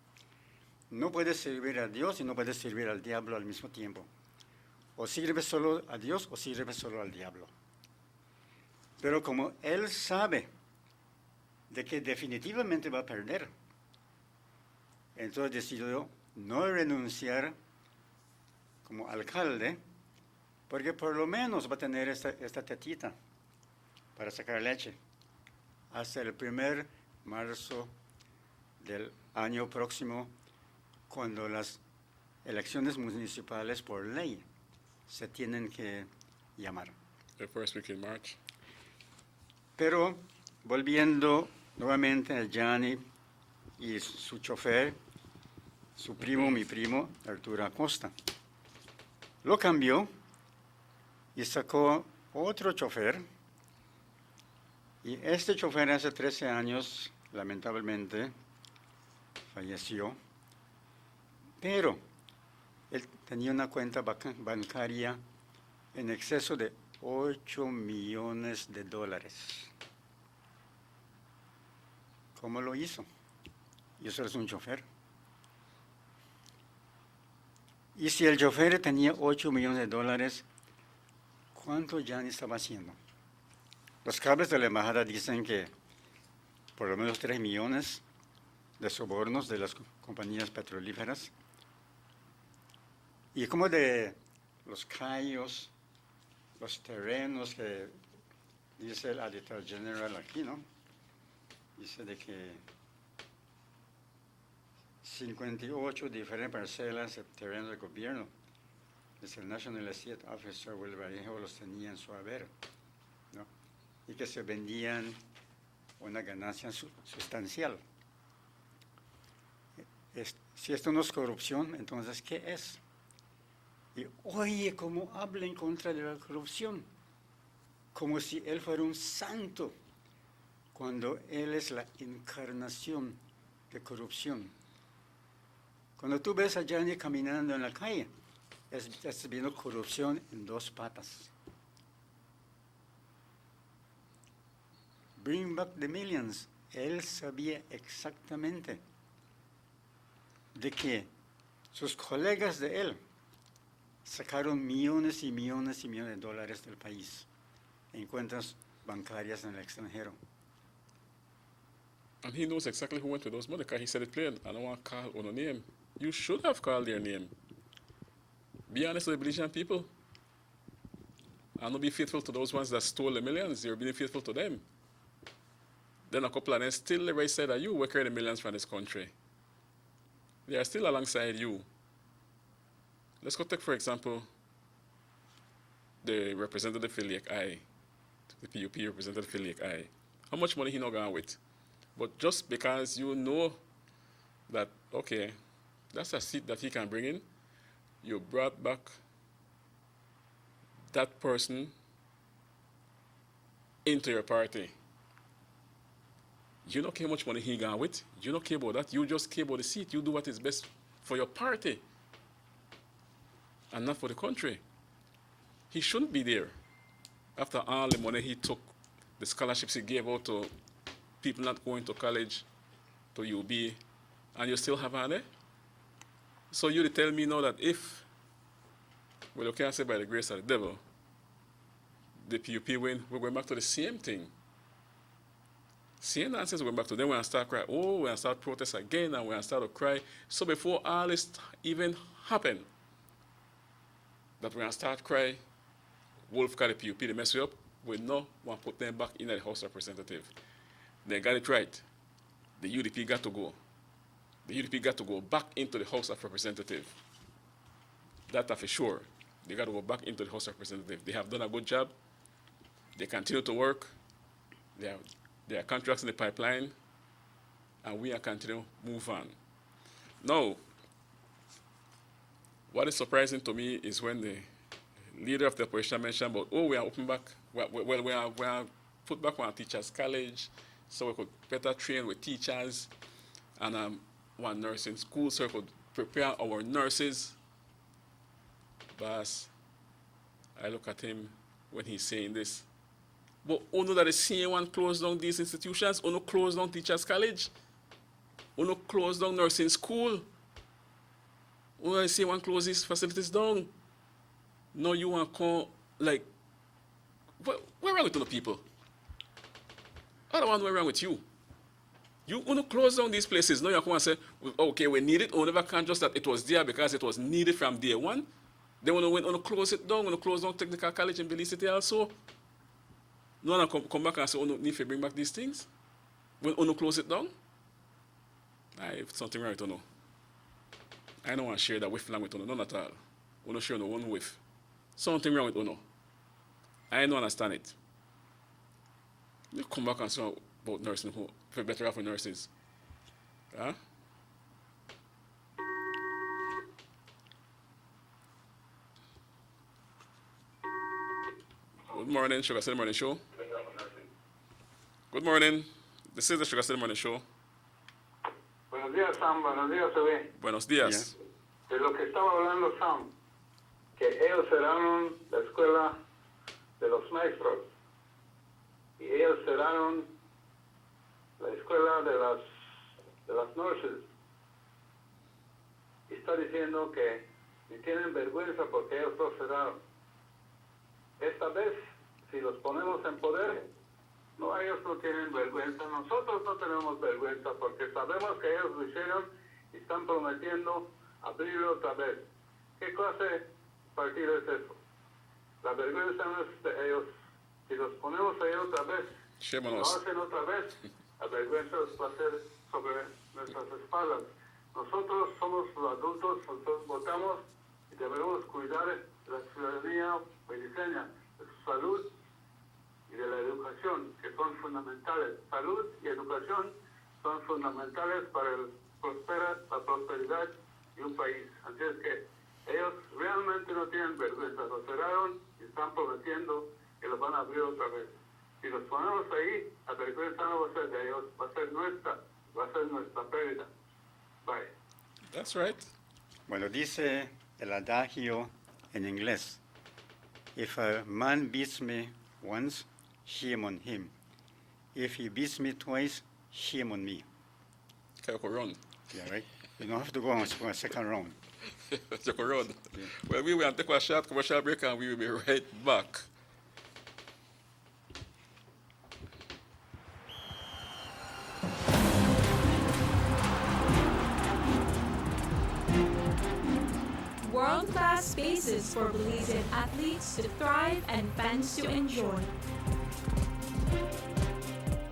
No puede servir a Dios y no puede servir al diablo al mismo tiempo. O sirve solo a Dios o sirve solo al diablo. Pero como él sabe de que definitivamente va a perder, entonces decidió no renunciar como alcalde, porque por lo menos va a tener esta tetita para sacar leche hasta el 1 marzo del año próximo, cuando las elecciones municipales por ley se tienen que llamar. The first week in March. Pero volviendo nuevamente a Gianni y su chofer, su primo, mi primo, Arturo Acosta. Lo cambió y sacó otro chofer. Y este chofer hace 13 años, lamentablemente, falleció. Pero él tenía una cuenta bancaria en exceso de $8 millones. ¿Cómo lo hizo? Y eso es un chofer. Y si el chofer tenía $8 millones, ¿cuánto Gianni estaba haciendo? Los cables de la embajada dicen que por lo menos 3 millones de sobornos de las compañías petrolíferas. Y como de los callos, los terrenos que dice el editor general aquí, ¿no? Dice de que 58 diferentes parcelas de terreno del gobierno. Desde el National Estate Officer Will Vallejo los tenía en su haber, ¿no? Y que se vendían una ganancia sustancial. Si esto no es corrupción, entonces, ¿qué es? Y oye, cómo habla en contra de la corrupción, como si él fuera un santo, cuando él es la encarnación de corrupción. Cuando tú ves a Gianni caminando en la calle, estás viendo corrupción en dos patas. bring back the millions. Él sabía exactamente de que sus colegas de él sacaron millones y millones y millones de dólares del país en cuentas bancarias en el extranjero. And he knows exactly who went with those money because he said it plain. I don't want to call on a name. You should have called their name. Be honest with the Belizean people. And not be faithful to those ones that stole the millions. You're being faithful to them. Then a couple of them still the right side of you will carry the millions from this country. They are still alongside you. Let's go take, for example, the representative for Lake I, the PUP representative for Lake I. How much money he not gone with? But just because you know that, okay, that's a seat that he can bring in, you brought back that person into your party. You don't care how much money he gone with. You don't care about that. You just care about the seat. You do what is best for your party and not for the country. He shouldn't be there. After all the money he took, the scholarships he gave out to people not going to college, to UB, and you still have her there? So you tell me now that if, well, you can't say by the grace of the devil, the PUP win, we're going back to the same thing. Same nonsense, we're going back to them, we're going to start crying, oh, we're going to start protest again, and we're going to start to cry. So before all this even happen, that we're going to start crying, Wolf got the PUP, they mess you up, we know want to put them back in the House of Representatives. They got it right. The UDP got to go. The UDP got to go back into the House of Representatives. That's for sure. They got to go back into the House of Representatives. They have done a good job. They continue to work. There are contracts in the pipeline, and we are continuing to move on. Now, what is surprising to me is when the leader of the opposition mentioned about, oh, we are open back, we are put back on teachers' college, so we could better train with teachers, and one nursing school, so we could prepare our nurses. But I look at him when he's saying this. But only that the same one closed down these institutions, only closed down teachers' college, only closed down nursing school, only the same one closed these facilities down. No, you want to come, like, what's wrong with the people? I don't want to know what's wrong with you. You want to close down these places. Now you come and say, okay, we need it. We never can just that it was there because it was needed from day one. They want to close it down, want to close down Technical College in Belize City also. No one come back and say, oh, no, need to bring back these things. When you close it down, if something wrong with you, no. I don't want to share that with with you, none at all. We don't share no one with. Something wrong with you, no. I don't understand it. You come back and say about nursing home, for better off with nurses. Huh? Good morning, SugarCity Morning Show. Good morning. This is the SugarCity Morning Show. Buenos días, Sam. Buenos días, Ebe. Buenos días. De lo que estaba hablando Sam, que ellos cerraron la escuela de los maestros y ellos cerraron la escuela de las nurses. Y está diciendo que ni tienen vergüenza porque ellos lo cerraron. Esta vez, si los ponemos en poder, no, ellos no tienen vergüenza, nosotros no tenemos vergüenza porque sabemos que ellos lo hicieron y están prometiendo abrirlo otra vez. ¿Qué clase de partido es eso? La vergüenza no es de ellos. Si los ponemos ahí otra vez, si lo hacen otra vez, la vergüenza va a ser sobre nuestras espaldas. Nosotros somos los adultos, nosotros votamos y debemos cuidar de la ciudadanía beliceña, de su salud y de la educación, que son fundamentales. Salud y educación son fundamentales para la prosperidad de un país. Así es que ellos realmente no tienen vergüenza. Lo cerraron y están prometiendo que lo van a abrir otra vez. Si los ponemos ahí, la vergüenza no va a ser de ellos, va a ser nuestra pérdida. Bye. That's right. Bueno, dice el adagio en inglés. If a man beats me once, shame on him. If he beats me twice, shame on me. Okay, go round. Yeah, right? You don't have to go on for a second round. Just go round. Well, we will take a short commercial break and we will be right back. World-class spaces for Belizean athletes to thrive and fans to enjoy.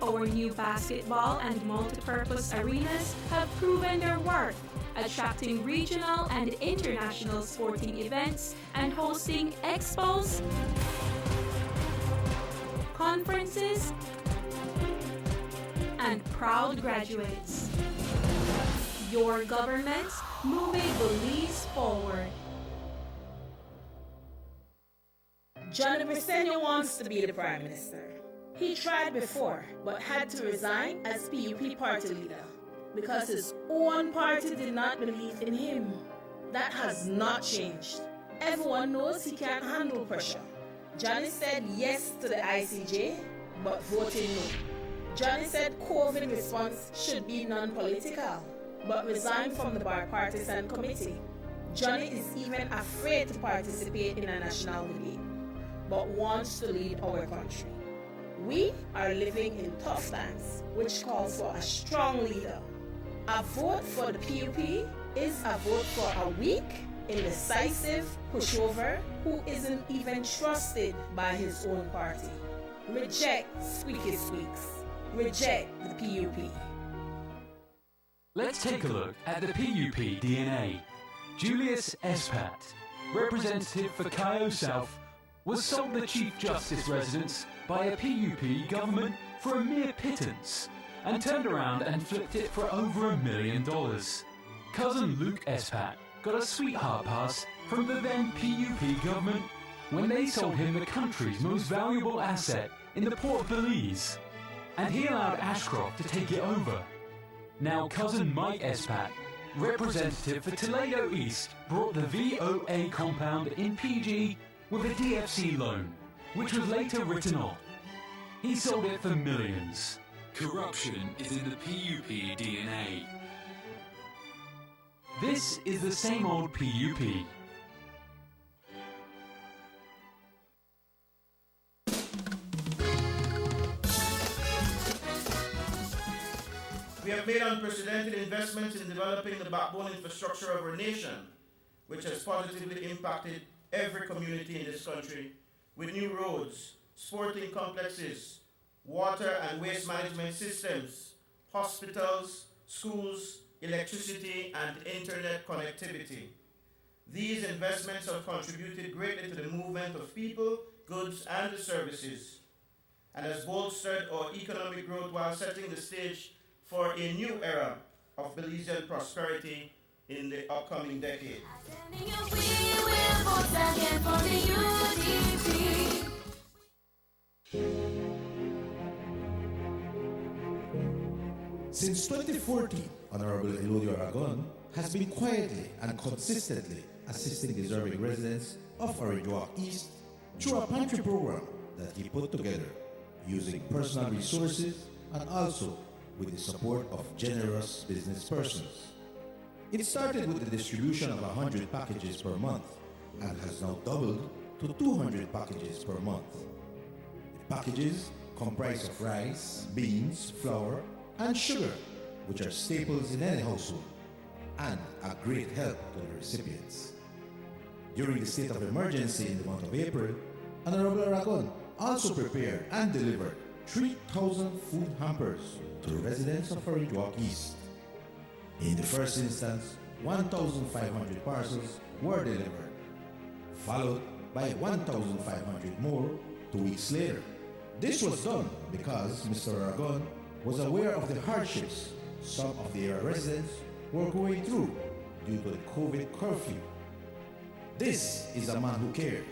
Our new basketball and multipurpose arenas have proven their worth, attracting regional and international sporting events and hosting expos, conferences, and proud graduates. Your government moving Belize forward. Johnny Briceño wants to be the Prime Minister. He tried before, but had to resign as PUP party leader because his own party did not believe in him. That has not changed. Everyone knows he can't handle pressure. Johnny said yes to the ICJ, but voted no. Johnny said COVID response should be non-political, but resigned from the bipartisan committee. Johnny is even afraid to participate in a national debate, but wants to lead our country. We are living in tough times, which calls for a strong leader. A vote for the PUP is a vote for a weak, indecisive pushover who isn't even trusted by his own party. Reject squeaky squeaks. Reject the PUP. Let's take a look at the PUP DNA. Julius Espat, representative for Cayo South, was sold the Chief Justice residence by a PUP government for a mere pittance and turned around and flipped it for over $1 million. Cousin Luke Espat got a sweetheart pass from the then PUP government when they sold him the country's most valuable asset in the port of Belize, and he allowed Ashcroft to take it over. Now cousin Mike Espat, representative for Toledo East, brought the VOA compound in PG with a DFC loan, which was later written off. He sold it for millions. Corruption is in the PUP DNA. This is the same old PUP. We have made unprecedented investments in developing the backbone infrastructure of our nation, which has positively impacted every community in this country with new roads, sporting complexes, water and waste management systems, hospitals, schools, electricity, and internet connectivity. These investments have contributed greatly to the movement of people, goods, and services, and has bolstered our economic growth while setting the stage for a new era of Belizean prosperity in the upcoming decade. Since 2014, Honorable Elodio Aragon has been quietly and consistently assisting deserving residents of Orangewood East through a pantry program that he put together using personal resources and also with the support of generous business persons. It started with the distribution of 100 packages per month and has now doubled to 200 packages per month. The packages comprise of rice, beans, flour, and sugar, which are staples in any household and a great help to the recipients. During the state of emergency in the month of April, Honorable Aragon also prepared and delivered 3,000 food hampers to residents of Orangewood East. In the first instance, 1,500 parcels were delivered, followed by 1,500 more 2 weeks later. This was done because Mr. Aragon was aware of the hardships some of the area residents were going through due to the COVID curfew. This is a man who cares.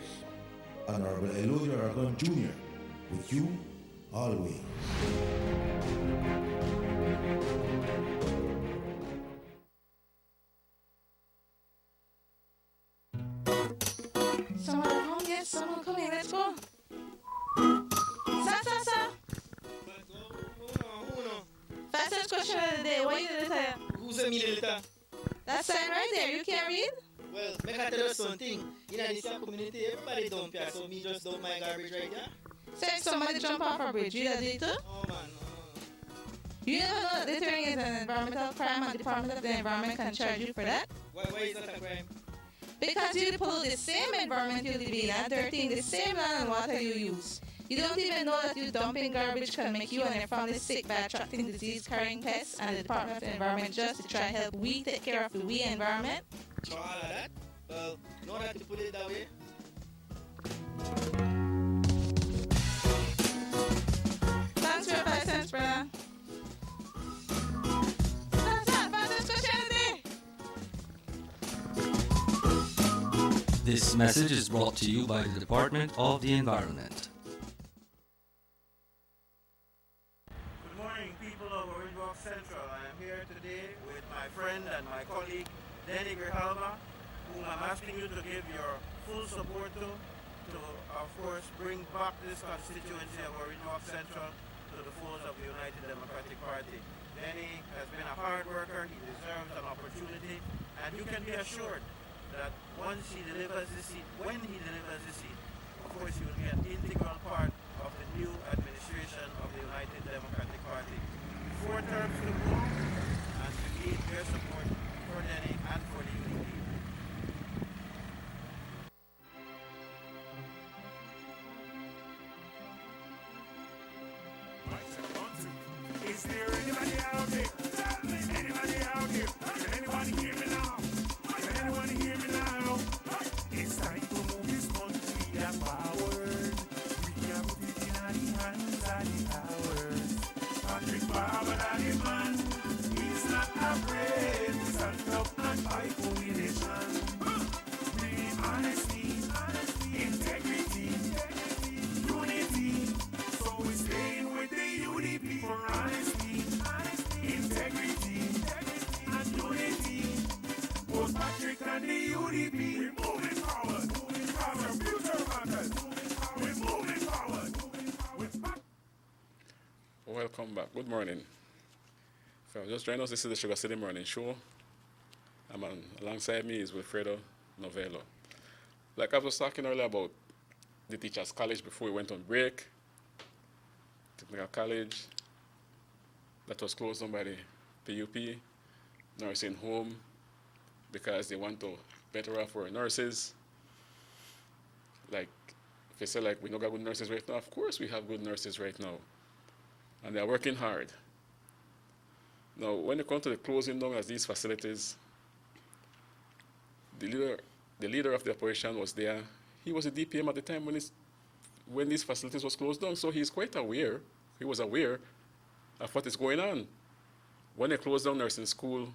Honorable Elodio Aragon Jr., with you always. Someone at home? Yes, someone coming. Let's go. Sir. fastest question of the day. What you did tell you? Who sent me the letter? That sign right there. You can't read? Well, make I tell you something. In this community, everybody dump here, so me just dump my garbage right there. So if somebody jump off a bridge, you do it too? Oh man, You never know that littering is an environmental crime and the Department of the Environment can charge you for that? Why is that a crime? Because you pollute the same environment you live in and dirtying the same land and water you use. You don't even know that you dumping garbage can make you and your family sick by attracting disease-carrying pests, and the Department of the Environment just to try and help we take care of the we environment? For all of that? Well, know that you put it that way. Thanks for your 5 cents, brother. That's that. Fastest question of the day. This message is brought to you by the Department of the Environment. Good morning, people of Orange Walk Central. I am here today with my friend and my colleague, Danny Grijalva, whom I'm asking you to give your full support to, of course, bring back this constituency of Orange Walk Central to the folds of the United Democratic Party. Danny has been a hard worker. He deserves an opportunity, and you can be assured that once he delivers the seat, when he delivers the seat, of course, he will be an integral part of the new administration of the United Democratic Party. 4 terms to go, and we need your support for Danny and for the UDP. Is there anybody out there? Anybody out there? Can anyone hear me now? Can anyone hear me now? It's time to move this country forward. We can put it in the hands of the cowards. Patrick Barber, the man, he's not afraid to stand up and fight for the nation. Bring honesty, integrity, unity. So we're staying with the UDP for honesty, integrity, and unity. Both Patrick and the UDP, we're moving forward. Our future matters. We're moving forward. Welcome back. Good morning. If you're just joining us, this is the SugarCity Morning Show. Alongside me is Wilfredo Novello. Like I was talking earlier about the Teachers College before we went on break, Technical College, that was closed down by the PUP, nursing home, because they want to better off our nurses. Like, if you say like we don't got good nurses right now, of course we have good nurses right now. And they're working hard. Now, when it comes to the closing down of these facilities, the leader of the operation was there. He was a DPM at the time when these facilities was closed down, so he's quite aware. He was aware of what is going on. When they closed down nursing school,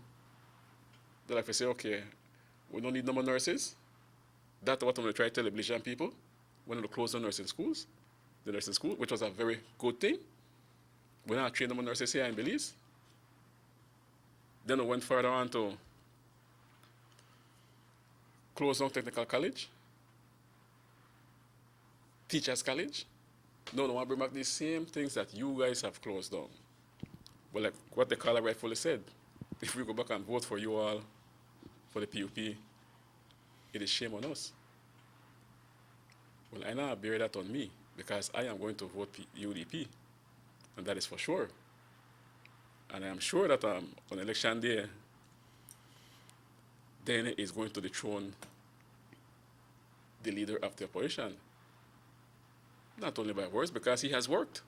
they like to say, okay, we don't need no more nurses. That's what I'm going to try to tell the Belizean people when they closed down nursing schools, the nursing school, which was a very good thing. We're not training no more nurses here in Belize. Then we went further on to close down Technical College, Teachers College. No, I want to bring back these same things that you guys have closed down. But like what the caller rightfully said, if we go back and vote for you all, for the PUP, it is shame on us. Well, I now bear that on me because I am going to vote UDP, and that is for sure. And I am sure that on election day, Dane is going to dethrone the leader of the opposition. Not only by words, because he has worked.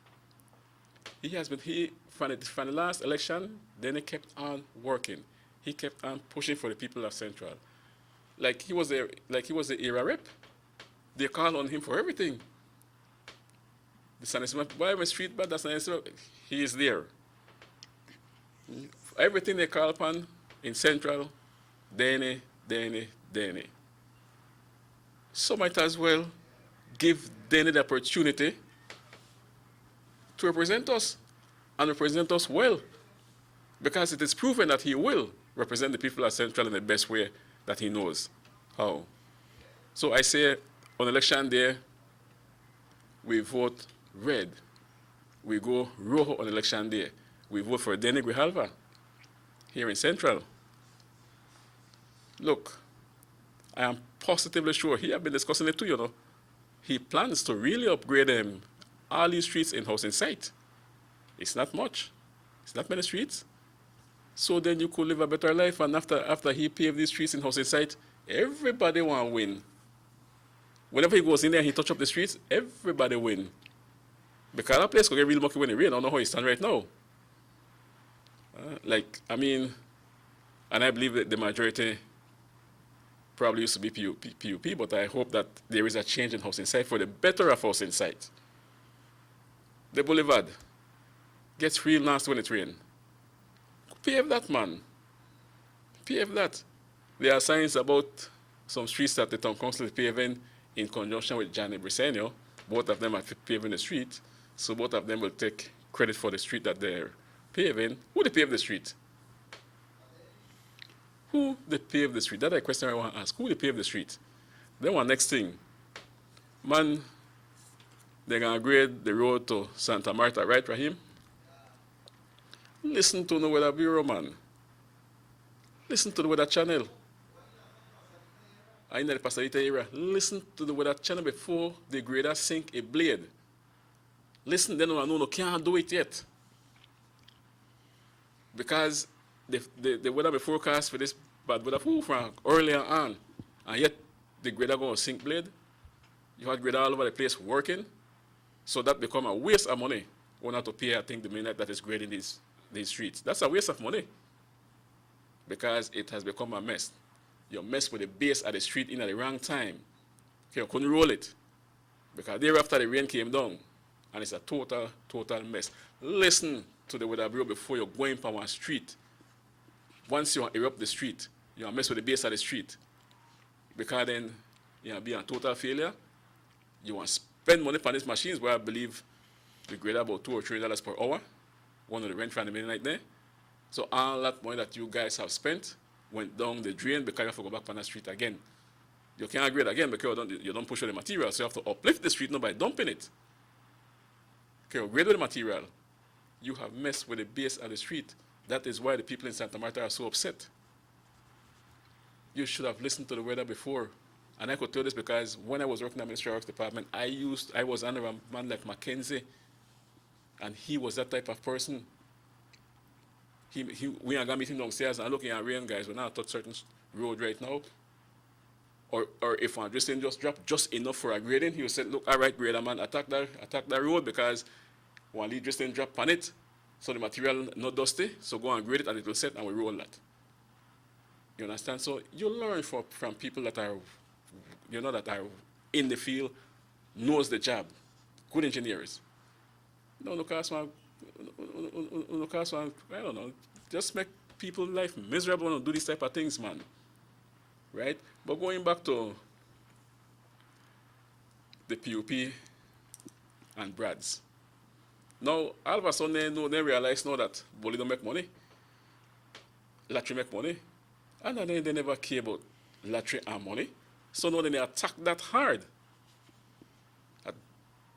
From the last election, Dane kept on working. He kept on pushing for the people of Central. Like he was the era rep. They call on him for everything. The San Esteban, why my street bad, that's San Esteban, he is there. Everything they call upon in Central, Dane. So might as well give Dane the opportunity to represent us and represent us well, because it is proven that he will represent the people of Central in the best way that he knows how. So I say on election day, we vote red. We go rojo on election day. we vote for Danny Grijalva here in Central. Look, I am positively sure, he have been discussing it too, you know. He plans to really upgrade all these streets in Housing Site. It's not much. It's not many streets. So then you could live a better life, and after he paved these streets in Housing Site, everybody want to win. Whenever he goes in there and he touch up the streets, everybody win. Because that place could get real mucky when it rains. I don't know how it stands right now. And I believe that the majority probably used to be PUP, but I hope that there is a change in Housing Site for the better of Housing Site. The boulevard gets real nasty when it rains. Pave that, man. Pave that. There are signs about some streets that the town council is paving in conjunction with Johnny Briseño. Both of them are paving the street, so both of them will take credit for the street that they're paving. Who they pave the street? Who they pave the street? That's a question I want to ask. Who they pave the street? Then one next thing. Man, they're going to grade the road to Santa Marta, right, Rahim? Listen to the Weather Bureau, man. Listen to the Weather Channel. In the Pastorita area, listen to the Weather Channel before the grader sink a blade. Listen, then no can't do it yet. Because the weather be forecast for this bad weather from earlier on, and yet the grader going to sink blade. You have grader all over the place working, so that become a waste of money. One have to pay, I think, the minute that is grading these streets. That's a waste of money because it has become a mess. You mess with the base of the street in at the wrong time. Okay, you couldn't roll it because thereafter the rain came down, and it's a total mess. Listen to the Weather Bureau before you're going from one street. Once you erupt the street, you mess with the base of the street because then you'll be a total failure. You want to spend money on these machines where I believe we grade about $2 or $3 per hour. One of the rent from the midnight there. So all that money that you guys have spent went down the drain because you have to go back on the street again. You can't grade again because you don't push with the material, so you have to uplift the street now by dumping it. Okay, you grade with the material. You have messed with the base of the street. That is why the people in Santa Marta are so upset. You should have listened to the weather before. And I could tell this because when I was working in the Ministry of Works Department, I was under a man like Mackenzie, and he was that type of person. We are going to meet him downstairs and looking at rain, guys. We're not touch certain road right now. Or if one dressing just dropped just enough for a grading, he would say, look, all right, grader man, attack that road because one lead dressing drop on it, so the material not dusty, so go and grade it and it will set and we roll that. You understand? So you learn from people that are, that are in the field, knows the job, good engineers. No, I don't know, just make people's life miserable and do these type of things, man. Right? But going back to the PUP and Brads. Now, all of a sudden, they realize now that Bolly don't make money, Latry make money, and then they never care about Latry and money. So now they attack that hard.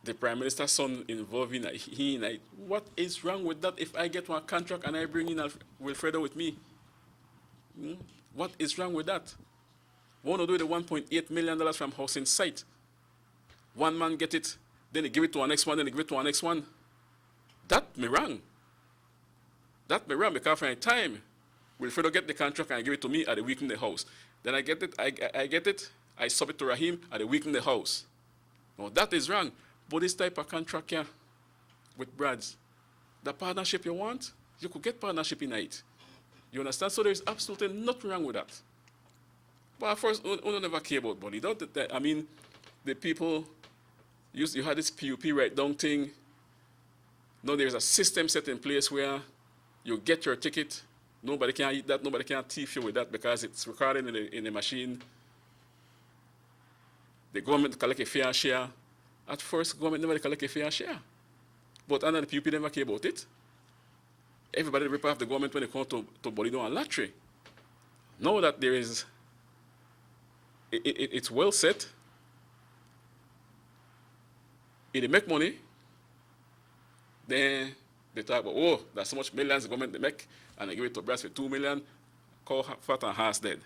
The Prime Minister's son involved in it. What is wrong with that if I get one contract and I bring in Wilfredo with me? What is wrong with that? Want to do the $1.8 million from Housing Site. One man get it, then they give it to our next one, then they give it to our next one. That me wrong. That me wrong because for a time, Wilfredo get the contract and give it to me at the week in the house. Then I get it, I get it, I sub it to Rahim at the week in the house. Now that is wrong. But this type of contract here with Brads, the partnership you want, you could get partnership in it. You understand? So there is absolutely nothing wrong with that. But first, we never care about money. I mean, the people, you had this PUP write down thing. Now there's a system set in place where you get your ticket. Nobody can eat that. Nobody can thief you with that because it's recorded in the machine. The government collect a fair share. At first, government never collect a fair share. But under the PUP never care about it. Everybody rip off the government when they come to Bolido and Latry. Now that there is, it's well set. If they make money, then They talk about, oh, that's so much millions the government they make, and they give it to Brass for 2 million, cow fat and horse dead.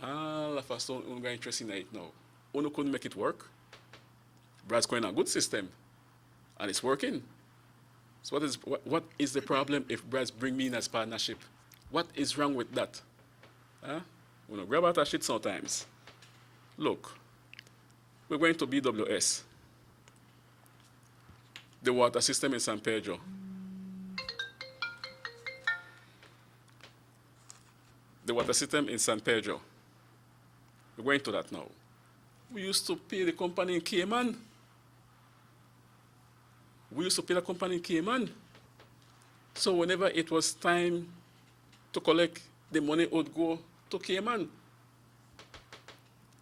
All of us don't get interested in it now. Uno couldn't make it work. Brad's going a good system, and it's working. So what is the problem if Brad's bring me in as partnership? What is wrong with that? Huh? We grab out our shit sometimes. Look, we're going to BWS, the water system in San Pedro. The water system in San Pedro. We're going to that now. We used to pay the company in Cayman. So whenever it was time to collect, the money would go to Cayman.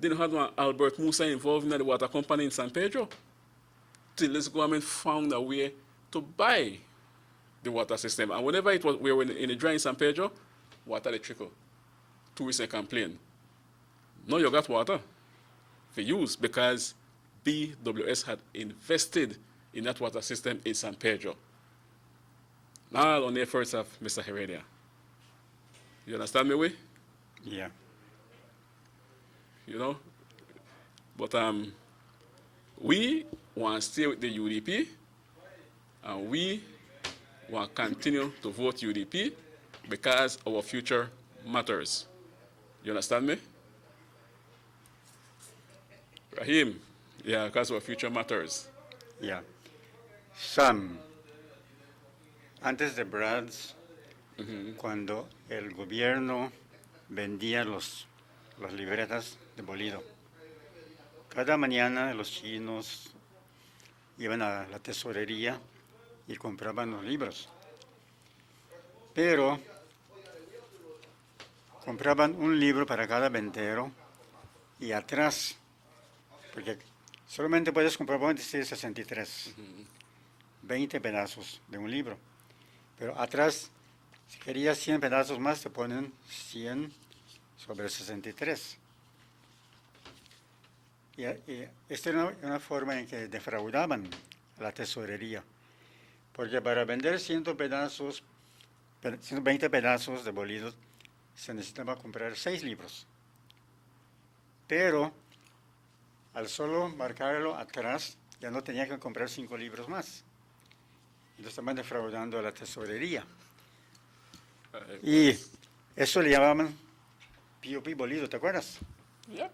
Didn't have one Albert Musa involved in the water company in San Pedro. Till this government found a way to buy the water system. And whenever we were in the dry in San Pedro, water they trickle. Tourists they complain. Now you got water for use because BWS had invested in that water system in San Pedro. All on the efforts of Mr. Heredia. You understand me, way? Yeah. You know? But we want to stay with the UDP, and we want to continue to vote UDP because our future matters. You understand me? Rahim, yeah, because our future matters. Yeah. Sam, antes de Brad's, cuando el gobierno vendía las libretas de bolido, cada mañana los chinos iban a la tesorería y compraban los libros. Pero compraban un libro para cada ventero y atrás, porque solamente puedes comprar 63, 20 pedazos de un libro. Pero atrás, si querías 100 pedazos más, te ponen 100 sobre 63. Y esta era una forma en que defraudaban a la tesorería. Porque para vender 120 pedazos de bolidos, se necesitaba comprar 6 libros. Pero al solo marcarlo atrás, ya no tenía que comprar 5 libros más. Entonces estaban defraudando a la tesorería. Y eso le llamaban POP bolido, ¿te acuerdas? Yep.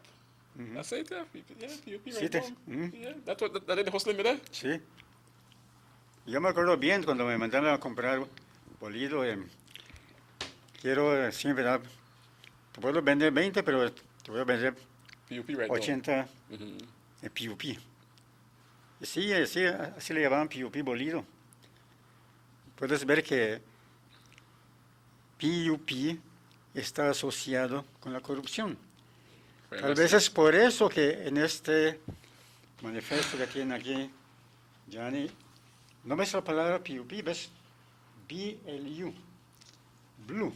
That's it, yeah. POP Sí, right home. Yeah, that did the hustling me there. Sí. Yo me acuerdo bien cuando me mandaron a comprar bolido. Quiero siempre dar, te puedo vender 20, pero te voy a vender POP right 80 de POP. Y sí, así le llamaban POP bolido. Puedes ver que POP está asociado con la corrupción. Tal vez es por eso que en este manifiesto que tiene aquí, Johnny, no ves la palabra POP, ves BLU, Blue.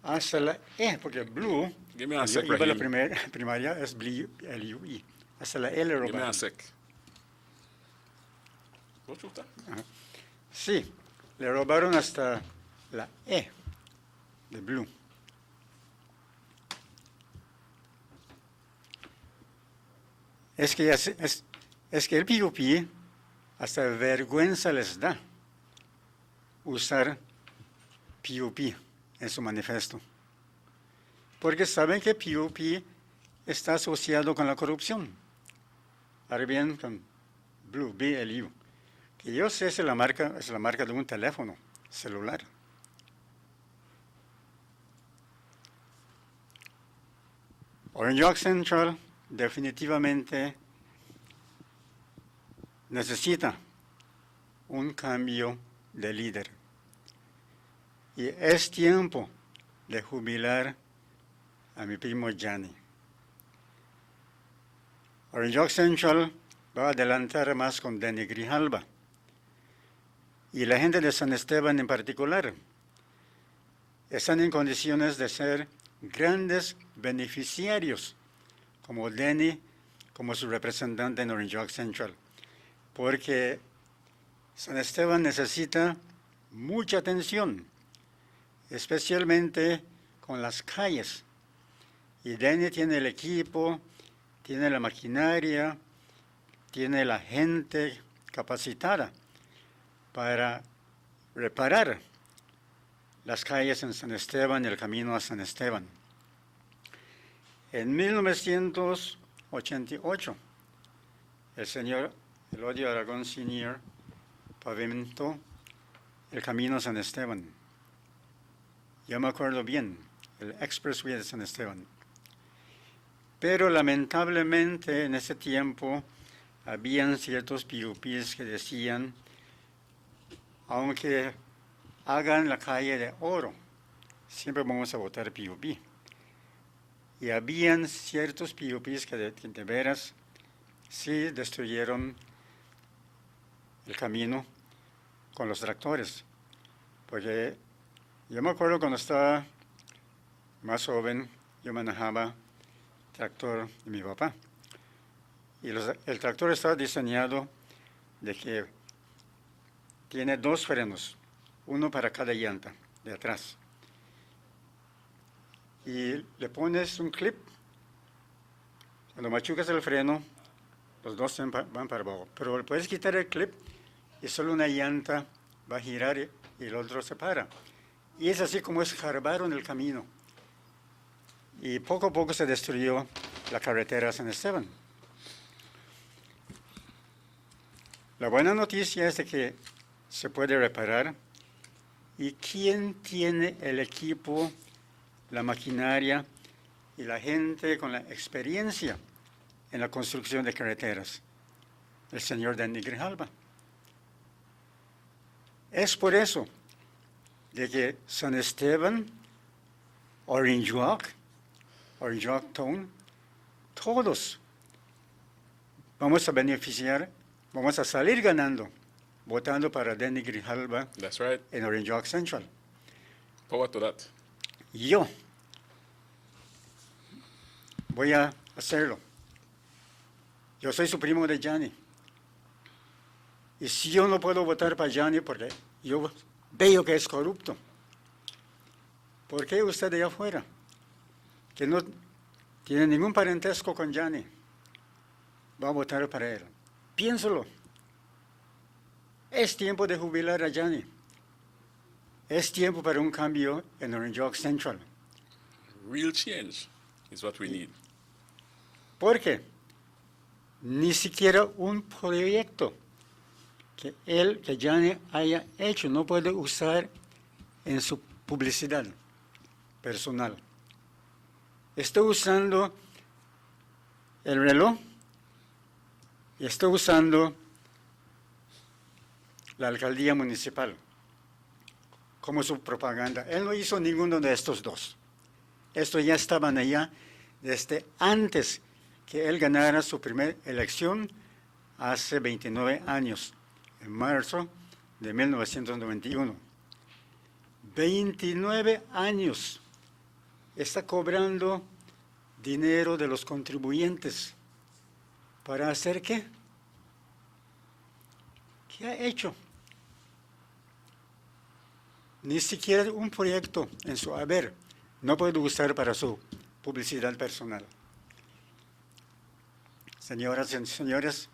Hasta la E, porque Blue, iba a la primaria, es BLUI. Hasta la L robaron. Give me a sec. Sí, le robaron hasta la E de Blue. Es que el POP hasta vergüenza les da usar POP en su manifiesto. Porque saben que POP está asociado con la corrupción. Ahora bien, con Blue, BLU. Que yo sé es la marca de un teléfono celular. Orange York Central definitivamente necesita un cambio de líder. Y es tiempo de jubilar a mi primo Gianni. Orange York Central va a adelantar más con Denny Grijalva. Y la gente de San Esteban en particular están en condiciones de ser grandes beneficiarios, como Denny, como su representante en Orange York Central. Porque San Esteban necesita mucha atención, especialmente con las calles. Y Denny tiene el equipo, tiene la maquinaria, tiene la gente capacitada para reparar las calles en San Esteban y el camino a San Esteban. En 1988, el señor Elodio Aragón Sr. pavimentó el camino a San Esteban. Yo me acuerdo bien, el expressway de San Esteban. Pero lamentablemente en ese tiempo habían ciertos PUPs que decían, aunque hagan la calle de oro, siempre vamos a votar PUP. Y habían ciertos PUPs que de veras sí destruyeron el camino con los tractores. Porque yo me acuerdo cuando estaba más joven, yo manejaba tractor de mi papá. Y el tractor está diseñado de que tiene 2 frenos, uno para cada llanta de atrás. Y le pones un clip, cuando machucas el freno, los 2 van para abajo. Pero le puedes quitar el clip y solo una llanta va a girar y el otro se para. Y es así como escarbaron el camino. Y poco a poco se destruyó la carretera a San Esteban. La buena noticia es de que se puede reparar. ¿Y quién tiene el equipo, la maquinaria y la gente con la experiencia en la construcción de carreteras? El señor Denny Grijalva. Es por eso de que San Esteban, Orange Walk Town, todos vamos a beneficiar, vamos a salir ganando, votando para Denny Grijalva en Orange Walk Central. Power to that. Yo voy a hacerlo. Yo soy su primo de Gianni. Y si yo no puedo votar para Gianni porque yo veo que es corrupto, ¿por qué usted de allá afuera, que no tiene ningún parentesco con Gianni, va a votar para él? Piénselo. Es tiempo de jubilar a Gianni. Es tiempo para un cambio en Orange Walk Central. Real change is what we need. ¿Por qué? Ni siquiera un proyecto que Gianni haya hecho no puede usar en su publicidad personal. Está usando el reloj y está usando la alcaldía municipal como su propaganda. Él no hizo ninguno de estos dos. Estos ya estaban allá desde antes que él ganara su primera elección hace 29 años, en marzo de 1991. 29 años está cobrando dinero de los contribuyentes. ¿Para hacer qué? ¿Qué ha hecho? Ni siquiera un proyecto en su haber no puede usar para su publicidad personal. Señoras y señores,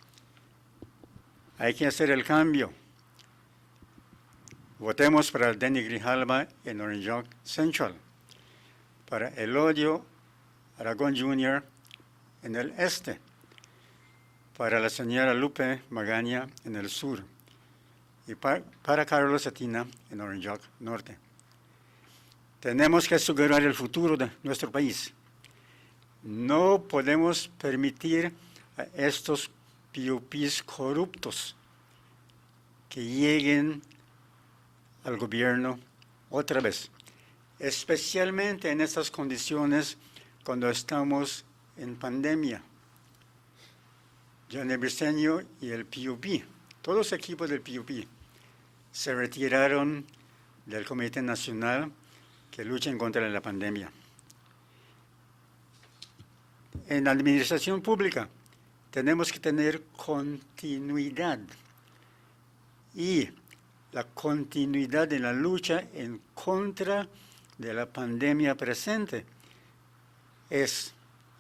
hay que hacer el cambio. Votemos para Denny Grijalva en Orange Walk Central, para Elodio Aragón Jr. en el este, para la señora Lupe Magaña en el sur y para Carlos Cetina en Orange Walk Norte. Tenemos que asegurar el futuro de nuestro país. No podemos permitir a estos PUPs corruptos que lleguen al gobierno otra vez, especialmente en estas condiciones cuando estamos en pandemia. Gianni Briceño y el PUP, todos los equipos del PUP, se retiraron del Comité Nacional que lucha en contra de la pandemia. En la administración pública tenemos que tener continuidad. y la continuidad en la lucha en contra de la pandemia presente es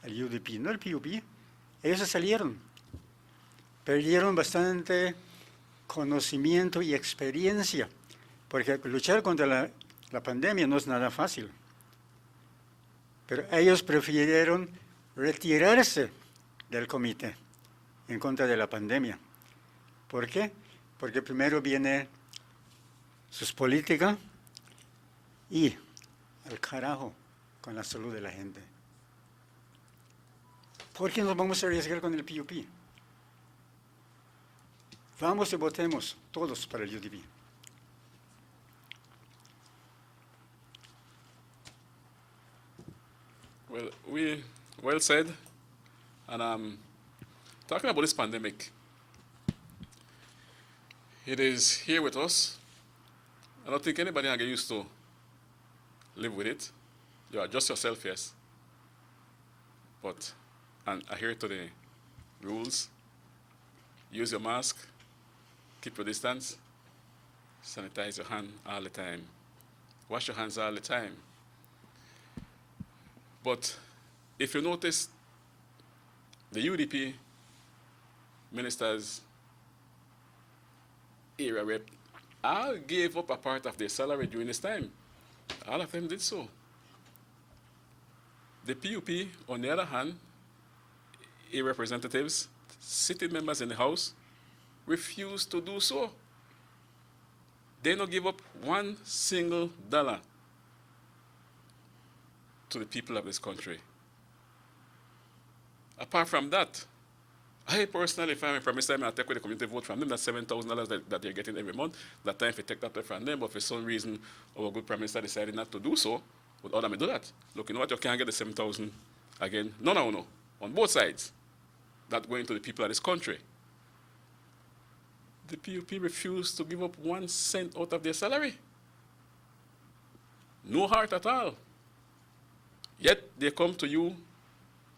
el UDP, no el PUP. Ellos se salieron, perdieron bastante conocimiento y experiencia, porque luchar contra la pandemia no es nada fácil. Pero ellos prefirieron retirarse del comité en contra de la pandemia. ¿Por qué? Porque primero viene sus políticas y al carajo con la salud de la gente. ¿Por qué nos vamos a arriesgar con el PUP? Vamos y votemos todos para el UDP. Well said. And talking about this pandemic, it is here with us. I don't think anybody can get used to live with it. You adjust yourself, yes. But and adhere to the rules. Use your mask. Keep your distance. Sanitize your hand all the time. Wash your hands all the time. But if you notice, the UDP ministers, area rep, all gave up a part of their salary during this time. All of them did so. The PUP, on the other hand, representatives, sitting members in the House, refused to do so. They don't give up one single dollar to the people of this country. Apart from that, I personally, if I'm a prime minister, I'll take away the community vote from them. That's $7,000 that they're getting every month. That time, if you take that away from them, but for some reason, our good prime minister decided not to do so, would order me do that. Look, you know what? You can't get the 7,000 again. No. On both sides. That going to the people of this country. The PUP refused to give up 1 cent out of their salary. No heart at all. Yet they come to you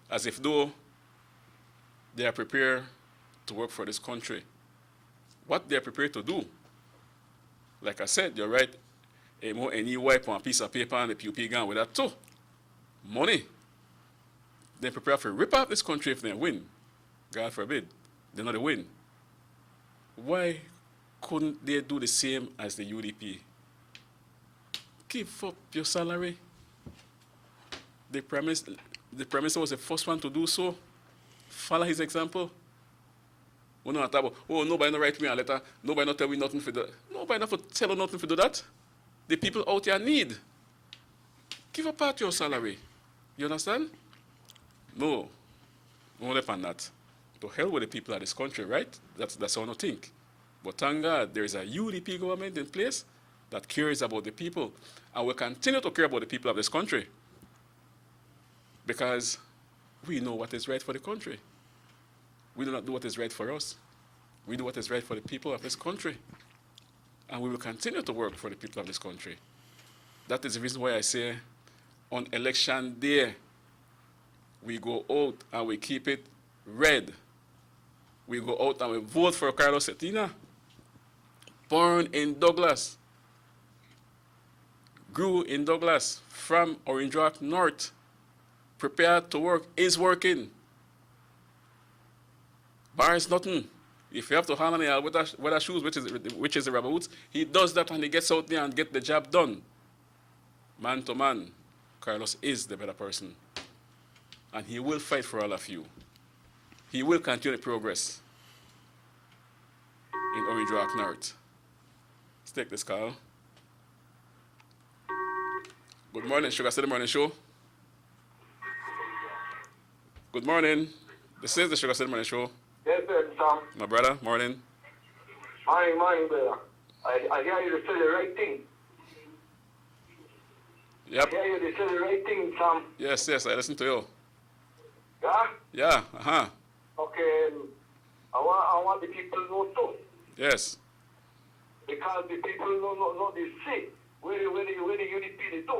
as if though they are prepared to work for this country. What they are prepared to do, like I said, you write a more any wipe on a piece of paper and the PUP gone with that too. Money. They're prepared to rip off this country if they win. God forbid. They're not a win. Why couldn't they do the same as the UDP? Give up your salary. The Prime Minister was the first one to do so. Follow his example. We don't talk about, nobody not write me a letter, nobody not tell me nothing for that. Nobody not for tell you nothing for do that. The people out here need. Give up part your salary. You understand? No. Don't depend on that. To hell with the people of this country, right? That's how I think. But thank God there is a UDP government in place that cares about the people and will continue to care about the people of this country because we know what is right for the country. We do not do what is right for us. We do what is right for the people of this country. And we will continue to work for the people of this country. That is the reason why I say on election day, we go out and we keep it red. We go out and we vote for Carlos Cetina, born in Douglas, grew in Douglas, from Orange Rock North, prepared to work, is working. Bars nothing. If you have to hand on the weather shoes, which is the rubber boots, he does that and he gets out there and get the job done. Man to man, Carlos is the better person. And he will fight for all of you. He will continue the progress in Orange Rock North. Let's take this call. Good morning, SugarCity Morning Show. Good morning. This is the SugarCity Morning Show. Yes, sir, Tom. My brother, morning. Morning, brother. I hear you say the right thing. Yep. I hear you say the right thing, Tom. Yes, I listen to you. Yeah? Yeah, Okay, I want the people to know too. Yes. Because the people know the sick. Where the UDP they do.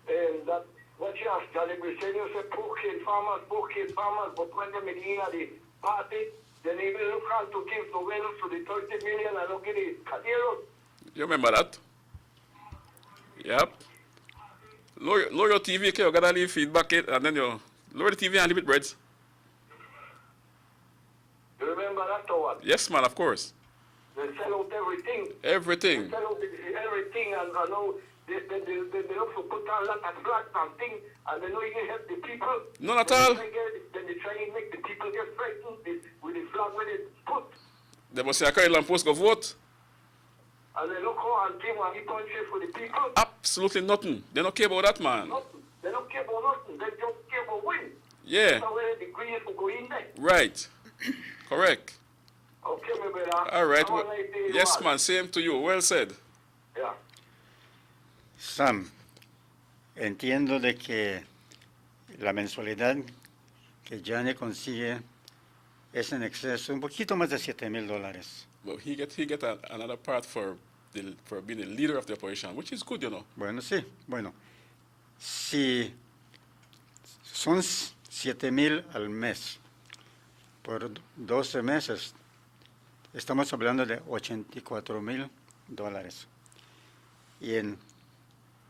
And that what you ask, Charlie Briseño said poor kid farmers, but when they make the party, then he will come to give the will for the 30 million and don't get it. Caderos. You remember that? Yep. Lower your TV, okay? You gotta leave feedback it, and then you lower the TV and leave it, breads. You remember that or what? Yes, man, of course. They sell out everything. Everything. They sell out everything, and I know they also put out a lot of flags and things, and they know you can help the people. None at all. Then they try and make the people get frightened with the flag where they put. They must say, I can't post go vote. And they look out and give and he punches for the people. Absolutely nothing. They don't care about that, man. Nothing. They don't care about nothing. They just care about win. Yeah. That's where the greens will go in there. Right. Correct. Okay, my brother. All right. Have a nice day, Yes, man. man. Same to you. Well said. Yeah. Sam, entiendo de que la mensualidad que Johnny consigue es en exceso, un poquito más de $7,000. But he get another part for being the leader of the operation, which is good, you know. Bueno, sí, bueno. Si son 7,000 al mes por 12 meses, estamos hablando de $84,000. Y en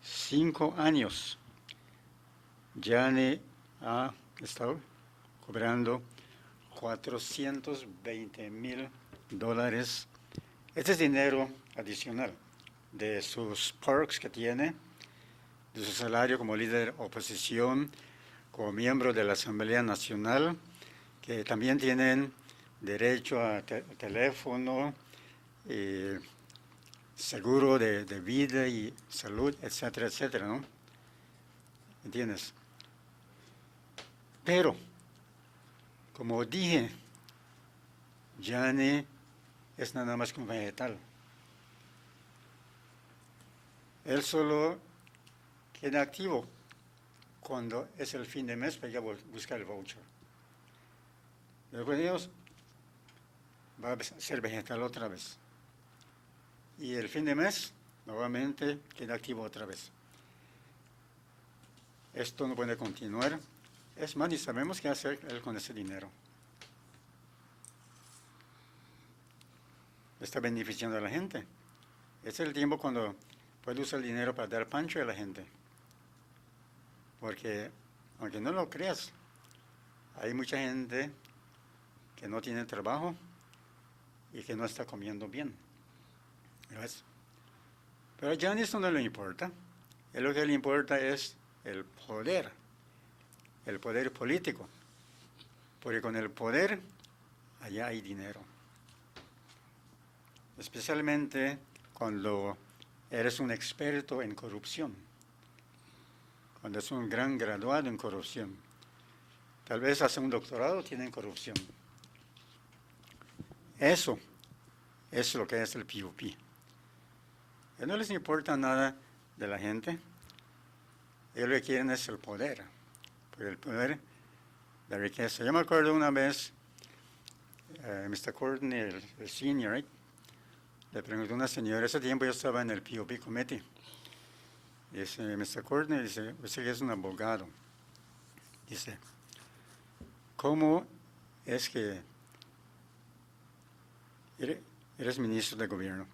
5 años, Gianni ha estado cobrando $420,000. Este es dinero adicional de sus perks que tiene, de su salario como líder de oposición, como miembro de la Asamblea Nacional, que también tienen derecho a teléfono, seguro de vida y salud, etcétera, etcétera, ¿no? ¿Entiendes? Pero, como dije, Gianni es nada más que un vegetal. Él solo queda activo cuando es el fin de mes para ir a buscar el voucher. Después de Dios va a ser vegetal otra vez. Y el fin de mes, nuevamente, queda activo otra vez. Esto no puede continuar. Es más, ni sabemos qué hacer él con ese dinero. Está beneficiando a la gente. Es el tiempo cuando puede usar el dinero para dar pancho a la gente. Porque, aunque no lo creas, hay mucha gente que no tiene trabajo y que no está comiendo bien. ¿Ves? Pero a Gianni eso no le importa. A lo que le importa es el poder político. Porque con el poder, allá hay dinero. Especialmente cuando eres un experto en corrupción. Cuando es un gran graduado en corrupción. Tal vez hace un doctorado, tiene corrupción. Eso es lo que es el PUP. No les importa nada de la gente. Ellos lo que quieren es el poder. Porque el poder, la riqueza. Yo me acuerdo una vez, Mr. Courtney, el senior, right? Le preguntó a una señora, ese tiempo yo estaba en el PUP Committee. Dice, Mr. Courtney, dice, usted que es un abogado. Dice, ¿cómo es que eres ministro de gobierno?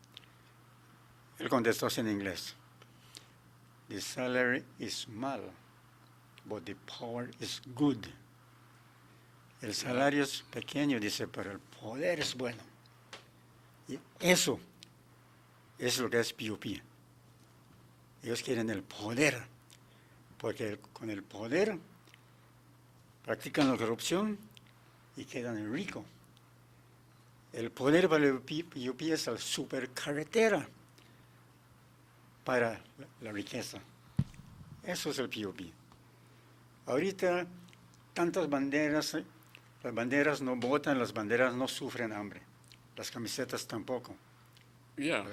Él contestó así en inglés. The salary is small, but the power is good. El salario es pequeño, dice, pero el poder es bueno. Y eso es lo que es PUP. Ellos quieren el poder, porque con el poder practican la corrupción y quedan ricos. El poder para el PUP es la supercarretera para la riqueza. Eso es el PUP. Ahorita, tantas banderas, las banderas no botan, las banderas no sufren hambre. Las camisetas tampoco. Yeah.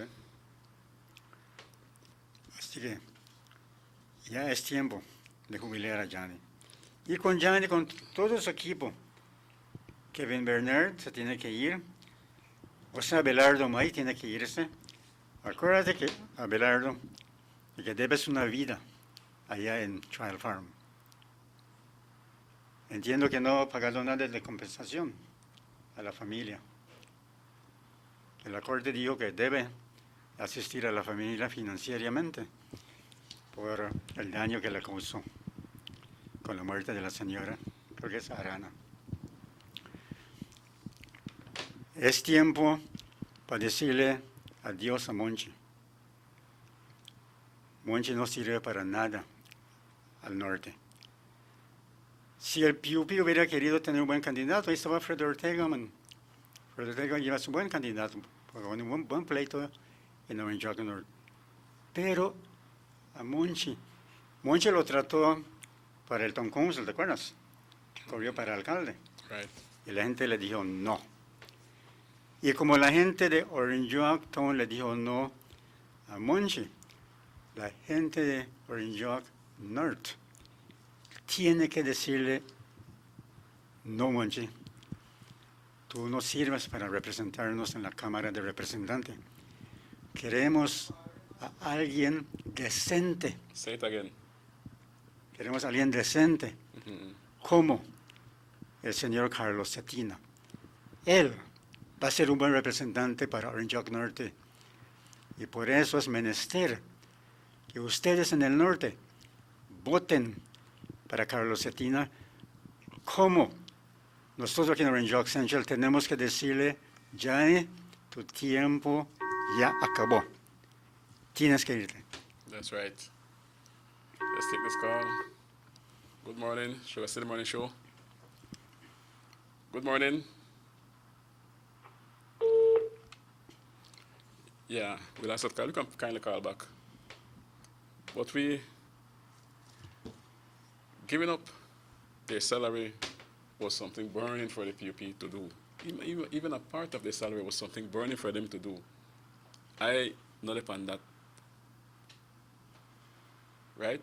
Así que ya es tiempo de jubilar a Gianni. Y con Gianni, con todo su equipo, Kevin Bernard se tiene que ir, o sea, Abelardo May tiene que irse. Acuérdate que, Abelardo, de que debes una vida allá en Trial Farm. Entiendo que no ha pagado nada de compensación. a la familia. Que la Corte dijo que debe asistir a la familia financieramente por el daño que le causó con la muerte de la señora, creo que es Arana. Es tiempo para decirle adiós a Monchi. Monchi no sirve para nada al norte. Si el PUP hubiera querido tener un buen candidato, ahí estaba Fred Ortega, man. Fred Ortega lleva su buen candidato, con un buen pleito en Orange Rock Norte. Pero a Monchi lo trató para el Town Council, ¿te acuerdas? Corrió para alcalde. Right. Y la gente le dijo no. Y como la gente de Orange Rock Town le dijo no a Monchi, la gente de Orange Rock North tiene que decirle no, Monchi. Tú no sirves para representarnos en la Cámara de Representantes. Queremos a alguien decente. Say it again. Queremos a alguien decente, como el señor Carlos Cetina. Él va a ser un buen representante para Orange Rock Norte. Y por eso es menester que ustedes en el norte voten para Carlos Cetina, como nosotros aquí en Orange Rock Central tenemos que decirle, ya tu tiempo ya acabó. Tienes que irte. That's right. Let's take this call. Good morning, SugarCity Morning Show. Good morning. Yeah, we lost that call. You can kindly call back. But we giving up their salary was something burning for the PUP to do. Even a part of their salary was something burning for them to do. I not upon that. Right?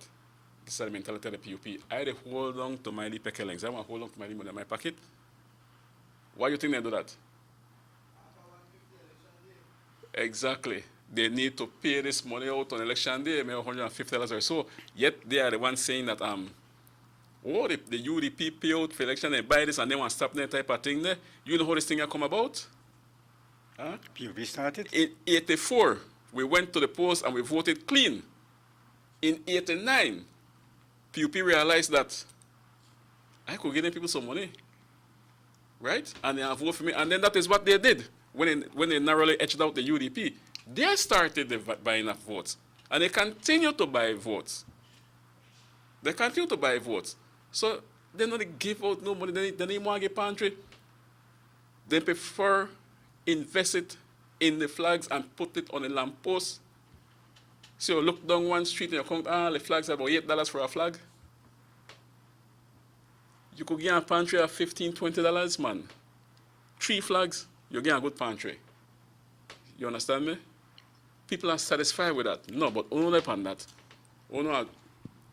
This is the mentality of the PUP. I dey hold on to my pekelings. I want to hold on to my money in my pocket. Why do you think they do that? Exactly. They need to pay this money out on election day, maybe $150 or so. Yet they are the ones saying that the UDP pay out for election, they buy this and they want to stop that type of thing there. You know how this thing has come about? Huh? PUP started? In 84, we went to the polls and we voted clean. In 89, PUP realized that I could give them people some money. Right? And they vote for me. And then that is what they did when they narrowly edged out the UDP. They started the buying of votes. And they continue to buy votes. They continue to buy votes. So they don't give out no money. They don't want to get pantry. They prefer invest it in the flags and put it on a lamppost. So you look down one street and you count, the flags are about $8 for a flag. You could get a pantry of $15, $20, man. 3 flags, you get a good pantry. You understand me? People are satisfied with that. No, but only upon that. Only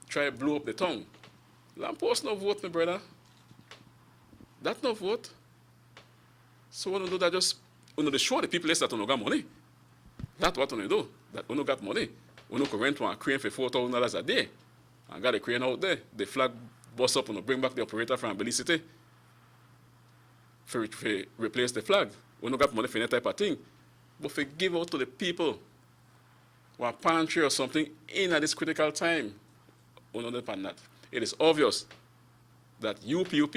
try to blow up the tongue. Lamppost no vote, my brother. That no vote. So when you do that, just show the people that you got money. That's what you do. That you got money. You can rent one crane for $4,000 a day. And got a crane out there. The flag bust up and bring back the operator from Belize City for replace the flag. We don't got money for that type of thing. But for give out to the people or a pantry or something in at this critical time, we don't depend on that. It is obvious that you, PUP,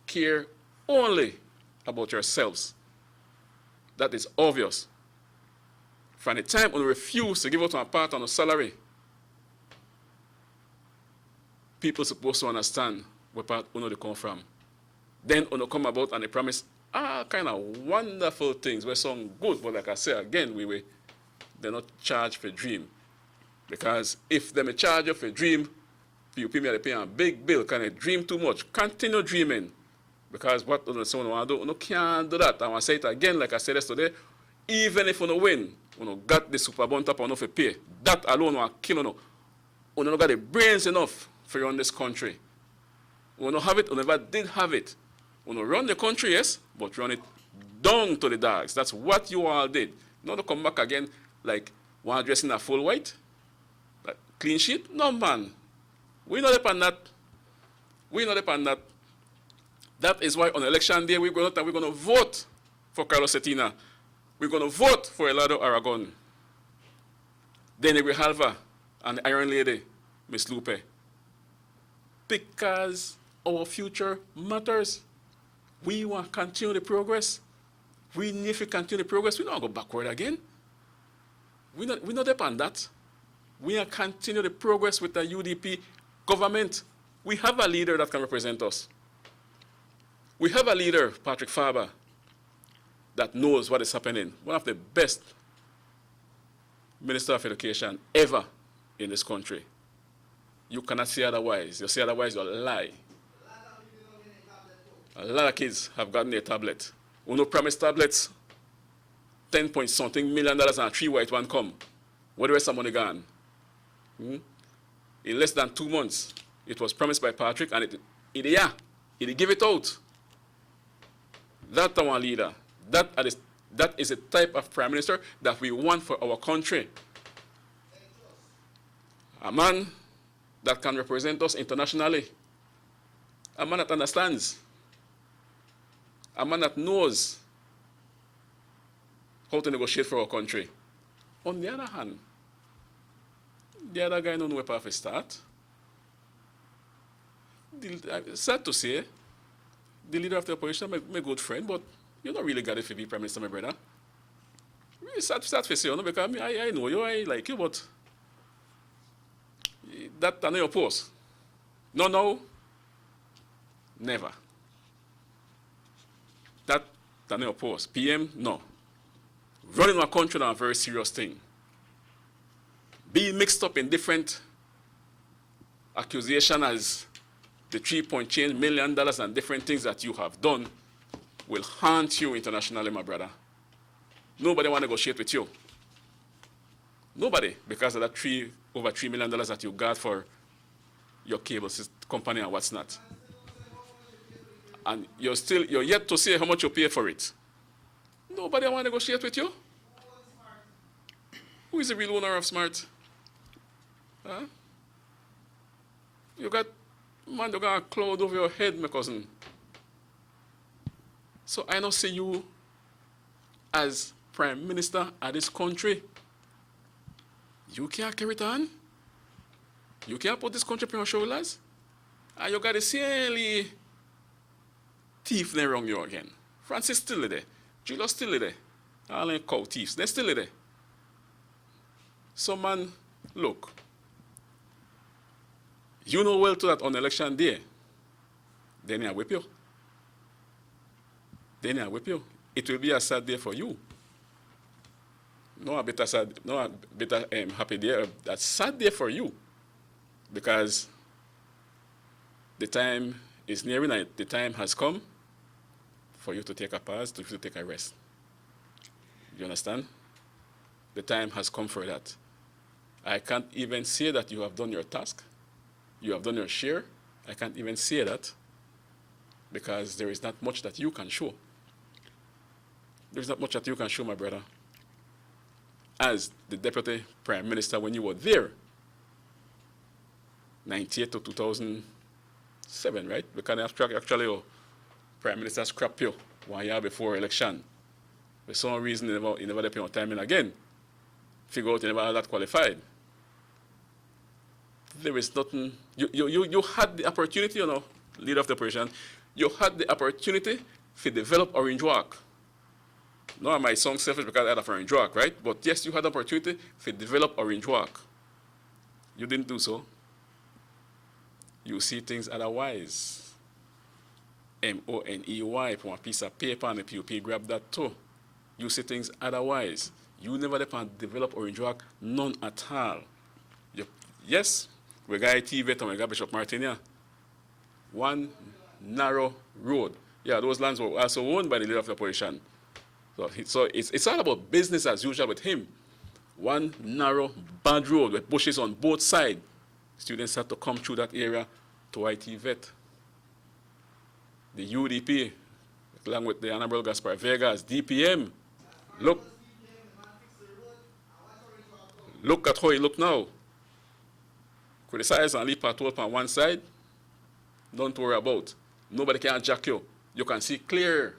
care only about yourselves. That is obvious. From the time when we refuse to give out a part on a salary, people are supposed to understand where part they come from. Then when they come about and they promise all kind of wonderful things, where sound good, but like I say again, they're not charged for dream. Because if they may charge you for dream, PUP may pay a big bill, kind of dream too much. Continue dreaming. Because what someone want to do, you can't do that. I want to say it again, like I said yesterday, even if you win, you got the super bond top enough to pay. That alone will kill you. You don't got the brains enough for run this country. You don't have it, you never did have it. You run the country, yes, but run it down to the dogs. That's what you all did. Not to come back again like one dressing a full white, like clean sheet. No, man. We not depend that. We not depend that. That is why on election day we're going to vote for Carlos Cetina. We're going to vote for Elado Aragon. Then Grijalva and the Iron Lady, Miss Lupe. Because our future matters. We want to continue the progress. We need to continue the progress. We don't go backward again. We not depend on that. We want to continue the progress with the UDP government. We have a leader that can represent us. We have a leader, Patrick Faber, that knows what is happening. One of the best Minister of Education ever in this country. You cannot say otherwise. You say otherwise, you'll lie. A lot of kids have gotten a tablet. We no promise tablets, 10 point something million dollars and 3 white one come. Where the rest of money gone? In less than 2 months, it was promised by Patrick, and it give it out. That's our leader. That is a type of prime minister that we want for our country. A man that can represent us internationally. A man that understands. A man that knows how to negotiate for our country. On the other hand, the other guy don't know where path to start. Sad to say, the leader of the opposition, my good friend, but you don't really got it to be prime minister, my brother. Really sad to say, because I know you, I like you, but that's not your post. No, never. That's not your post. PM, no. Running our country is a very serious thing. Being mixed up in different accusations as the 3 change million dollars and different things that you have done will haunt you internationally, my brother. Nobody want to negotiate with you. Nobody, because of that over $3 million that you got for your cable company and what's not. And you're yet to say how much you pay for it. Nobody want to negotiate with you. Who is the real owner of Smart? Huh? You got a cloud over your head, my cousin. So I don't see you as prime minister of this country. You can't carry it on. You can't put this country on your shoulders. And you got the silly thief there around you again. Francis still there. Julius still there. All the cow thieves, they're still there. So man, look. You know well too that on election day, then I whip you. Then I whip you. It will be a sad day for you. No a better sad, no a better happy day. That's sad day for you, because the time is nearing and the time has come for you to take a pause, to take a rest. You understand? The time has come for that. I can't even say that you have done your task. You have done your share. I can't even say that, because there is not much that you can show. There's not much that you can show, my brother. As the Deputy Prime Minister, when you were there, 98 to 2007, right? Because actually your Prime Minister scrapped you 1 year before election. For some reason, he never pay on time in again. Figure out he never had that qualified. There is nothing. You had the opportunity, leader of the operation, you had the opportunity to develop Orange Walk. No, my song selfish because I had a Orange Walk, right? But yes, you had the opportunity to develop Orange Walk. You didn't do so. You see things otherwise. MONEY from a piece of paper and the PUP grab that too. You see things otherwise. You never develop Orange Walk, none at all. Yes, we got TV and we got Bishop Martinia. One narrow road. Yeah, those lands were also owned by the leader of the opposition. So it's all about business as usual with him. One narrow, bad road with bushes on both sides. Students had to come through that area to IT vet. The UDP, along with the Honorable Gaspar Vegas, DPM, look at how he look now. Criticize and leave patrol on one side, don't worry about. Nobody can jack you. you can see clear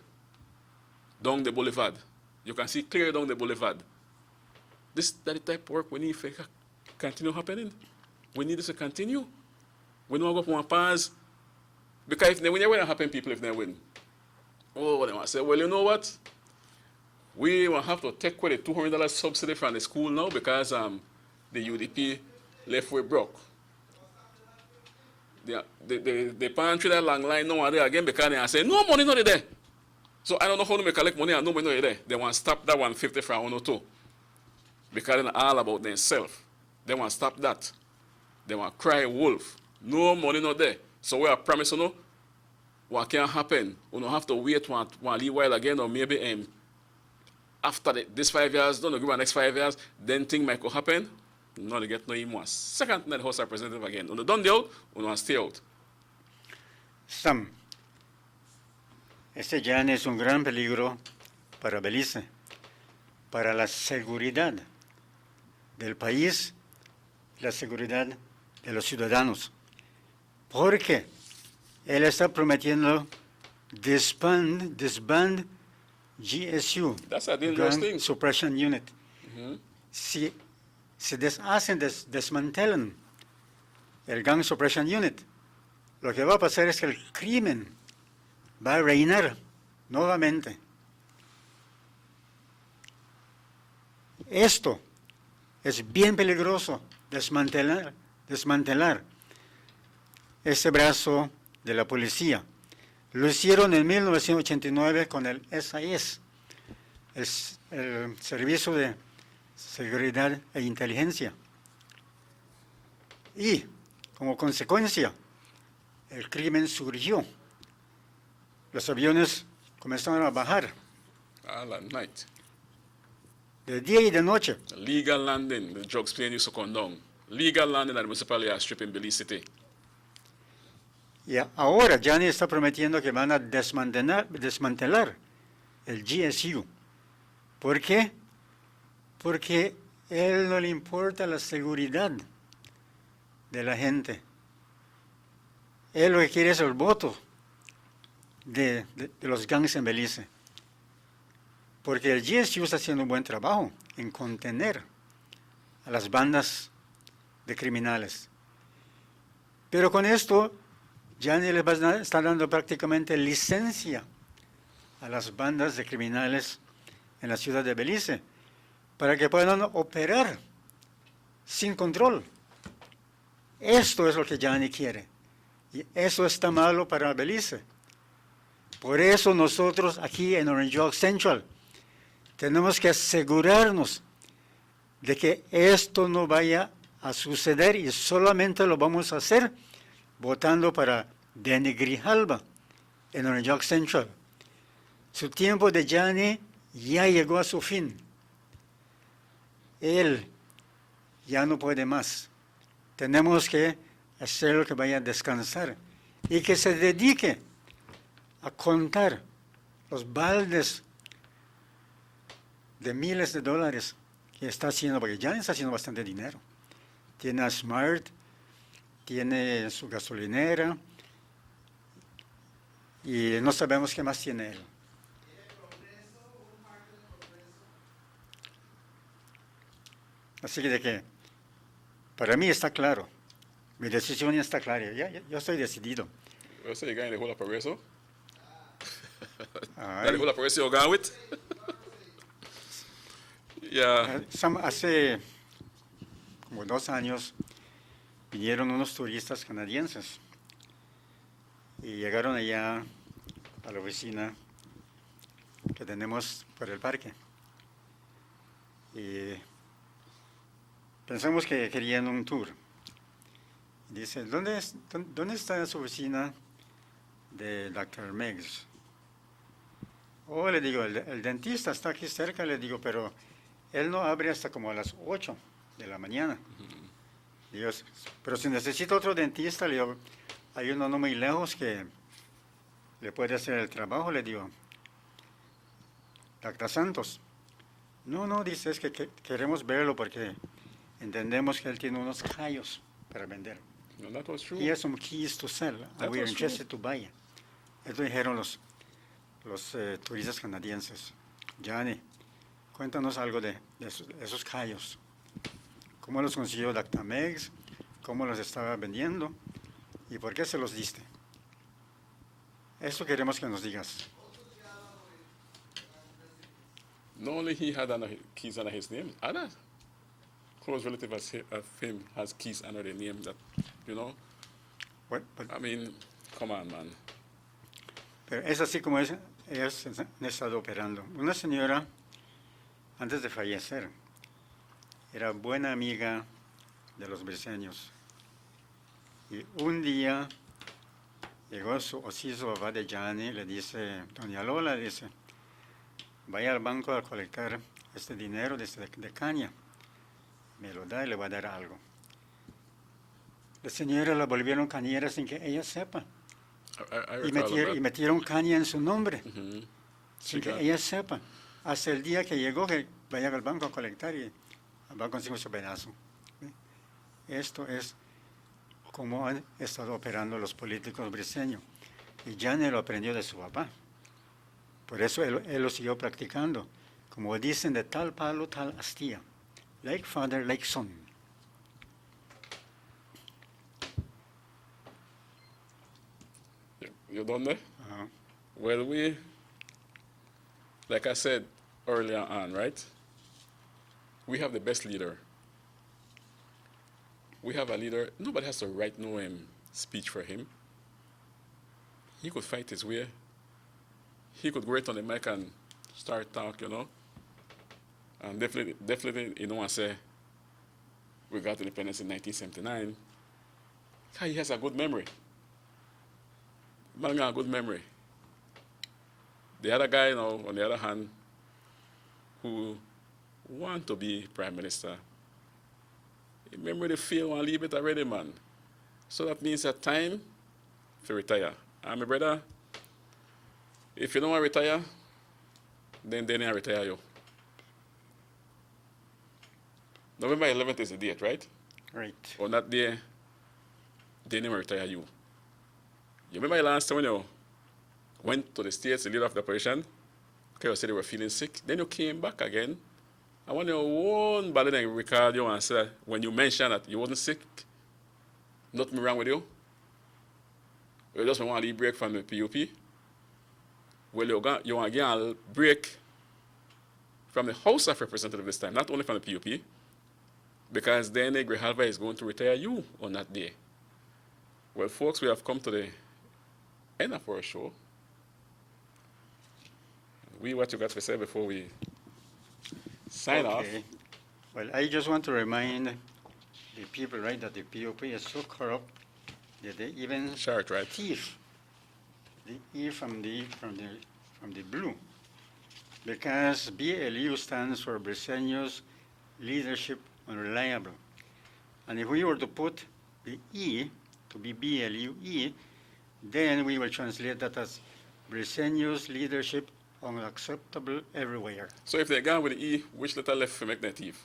down the boulevard. You can see clear down the boulevard. This is the type of work we need to continue happening. We need this to continue. We don't go for one pause. Because if they win, it will happen, people, if they win. Oh, they want to say, well, you know what? We will have to take away the $200 subsidy from the school now because the UDP left with broke. They pan through that long line now and there again because they say, no money not there. So I don't know how to collect money and no money not there. They want to stop that 150 from 102. Because it's all about themselves. They want to stop that. They want to cry wolf. No money not there. So we are promising you, what can happen? We don't have to wait one little while again, or maybe after this 5 years, don't agree with the next 5 years, then things might happen. No, they get no more. Second, the House Representative again. When they done the out, we want to stay out. Sam, este ya es un gran peligro para Belice, para la seguridad del país, la seguridad de los ciudadanos. Porque él está prometiendo disband GSU, That's a dangerous Gang thing. Suppression Unit. Mhm. Si desmantelan el Gang Suppression Unit, lo que va a pasar es que el crimen va a reinar nuevamente. Esto es bien peligroso, desmantelar ese brazo de la policía. Lo hicieron en 1989 con el SIS, el Servicio de Seguridad e Inteligencia. Y, como consecuencia, el crimen surgió. Los aviones comenzaron a bajar All at night. de día y de noche. Legal landing, the drugs plane used to come down. Legal landing at the municipality are stripping Belize City. Y ahora Gianni está prometiendo que van a desmantelar el GSU. ¿Por qué? Porque a él no le importa la seguridad de la gente. Él lo que quiere es el voto de los gangs en Belice. Porque el GSU está haciendo un buen trabajo en contener a las bandas de criminales. Pero con esto, Gianni les está dando prácticamente licencia a las bandas de criminales en la ciudad de Belice para que puedan operar sin control. Esto es lo que Gianni quiere. Y eso está malo para Belice. Por eso nosotros aquí en Orange Walk Central tenemos que asegurarnos de que esto no vaya a suceder y solamente lo vamos a hacer votando para Danny Grijalva en Orange Walk Central. Su tiempo de Gianni ya llegó a su fin. Él ya no puede más. Tenemos que hacerlo que vaya a descansar y que se dedique a contar los baldes de miles de dólares que está haciendo, porque Gianni está haciendo bastante dinero. Tiene a Smart, tiene su gasolinera y no sabemos qué más tiene él. Así que de que para mí está claro, mi decisión ya está clara, yo estoy decidido. So you're going to hold up progreso? Ay. That hold up progreso you're going with? Yeah. Hace como 2 años vinieron unos turistas canadienses y llegaron allá a la oficina que tenemos por el parque. Y pensamos que querían un tour. Dice, ¿dónde está su oficina de Dr. Meggs? Oh, le digo, el dentista está aquí cerca, le digo, pero él no abre hasta como a las 8 de la mañana. Digo, pero si necesita otro dentista, le digo, hay uno no muy lejos que le puede hacer el trabajo, le digo. Dr. Santos. No, dice, es que queremos verlo porque entendemos que él tiene unos callos para vender. No, that was true. He has some keys to sell, That and we are was interested to buy it. Eso dijeron los los turistas canadienses. Gianni, cuéntanos algo de esos callos. ¿Cómo los consiguió Dactamex? ¿Cómo los estaba vendiendo? ¿Y por qué se los diste? Eso queremos que nos digas. Not only he had keys under his name, other close relatives of him has keys under their name that, you know. I mean, come on, man. Pero es así como ellos han estado operando. Una señora, antes de fallecer, era buena amiga de los briseños. Y un día llegó su papá de Gianni, le dice, doña Lola, dice, vaya al banco a colectar este dinero de caña. Me lo da y le va a dar algo. La señora la volvieron cañera sin que ella sepa. Y metieron caña en su nombre, sin que ella sepa. Hasta el día que llegó, que vaya al banco a colectar y el banco consigo su pedazo. Esto es como han estado operando los políticos briseños. Y Gianni lo aprendió de su papá. Por eso él lo siguió practicando. Como dicen, de tal palo, tal astilla. Like father, like son. You done there? Well, like I said earlier on, right? We have the best leader. We have a leader, nobody has to write no speech for him. He could fight his way. He could go right on the mic and start talk, you know. And definitely, you know, I say, we got independence in 1979. He has a good memory. Man got a good memory. The other guy, you know, on the other hand, who want to be prime minister, remember the fail and leave it already, man. So that means that time to retire. And my brother, if you don't want to retire, then I retire you. November 11th is the date, right? Right. On that day, then I retire you. You remember last time when you went to the States, the leader of the operation, okay, you said they were feeling sick, then you came back again. And when you won, but then I recall you and said, when you mentioned that you wasn't sick, nothing wrong with you, you just want to leave break from the PUP, well, you want to get a break from the House of Representatives this time, not only from the PUP, because then Grijalva is going to retire you on that day. Well, folks, we have come to the end of our show. What you got to say before we sign off? Well, I just want to remind the people, right, that the POP is so corrupt that they even thief the E from the blue, because BLU stands for Briseños Leadership Unreliable, and if we were to put the E to be BLUE, then we will translate that as Briseños Leadership Unacceptable Everywhere. So if they're gone with the E, which letter left to make that thief?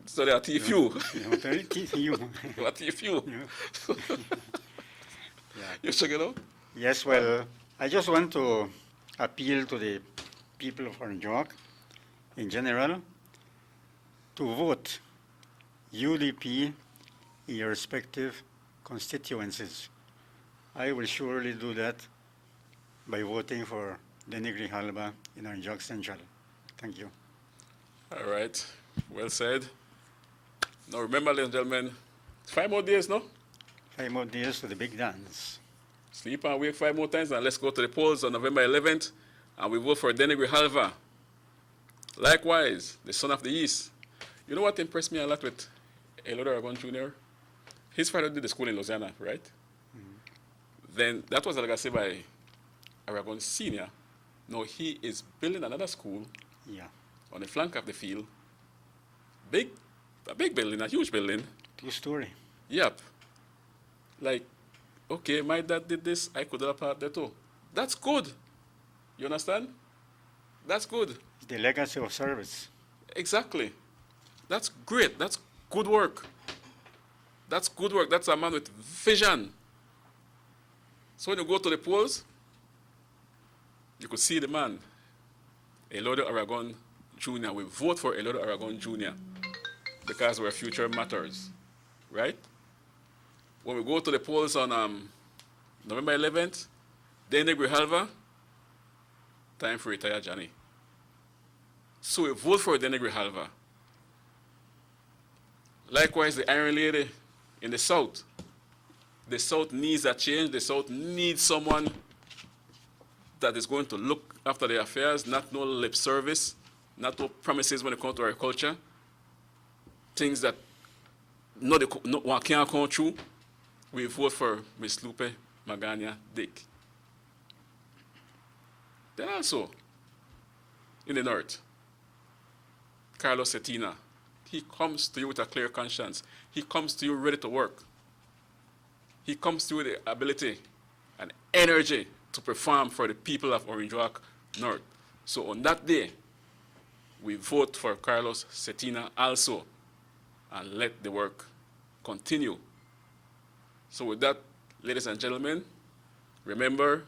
So they are TFU. TFU. What TFU? You check it out? Yes, well, I just want to appeal to the people of Orange Walk in general to vote UDP in your respective constituencies. I will surely do that by voting for Denny Grijalva in Orange Walk Central. Thank you. All right. Well said. Now remember, ladies and gentlemen, 5 more days, no? 5 more days to the big dance. Sleep and wake 5 more times, and let's go to the polls on November 11th, and we vote for Denny Grijalva. Likewise, the son of the East. You know what impressed me a lot with Elod Aragon Jr.? His father did the school in Louisiana, right? Mm-hmm. Then that was a legacy by Aragon Sr. Now he is building another school on the flank of the field. A big building, a huge building. 2-story. Yep. Like, okay, my dad did this, I could help out there too. That's good. You understand? That's good. The legacy of service. Exactly. That's great. That's good work. That's good work. That's a man with vision. So when you go to the polls, you could see the man, Elodio Aragon Jr. We vote for Elodio Aragon Jr. because our future matters, right? When we go to the polls on November 11th, Dene Grijalva, time for retire Johnny. So we vote for Dene Grijalva. Likewise, the Iron Lady in the South. The South needs a change. The South needs someone that is going to look after their affairs, not no lip service, not no promises when it comes to agriculture, things that one can't come true. We vote for Ms. Lupe Magana Dick. Then also, in the North, Carlos Cetina. He comes to you with a clear conscience. He comes to you ready to work. He comes to you with the ability and energy to perform for the people of Orange Walk North. So on that day, we vote for Carlos Cetina also and let the work continue. So with that, ladies and gentlemen, remember,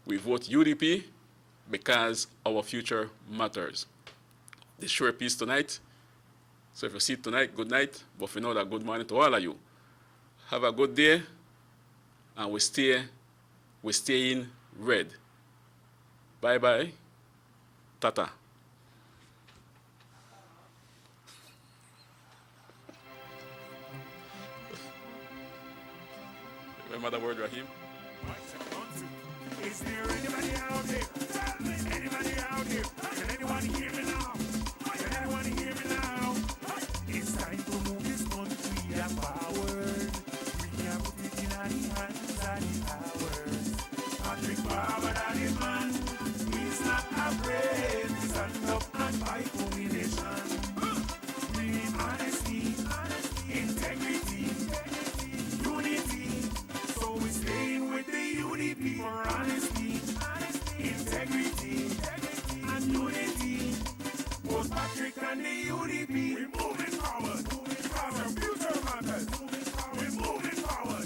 we vote UDP because our future matters. The short piece tonight. So if you see it tonight, good night. But if you know that, good morning to all of you. Have a good day, and we stay in red. Bye-bye. Tata. Remember the word, Rahim? Is there anybody out here? Tell me, anybody out here? Can anyone hear me now? Can anyone hear me now? It's time to move this country forward. We can put it in the hands of the powers. Patrick Barber, that is man. He's not afraid to stand up and fight for the nation. Bring honesty, integrity, unity. So we staying with the UDP for honesty.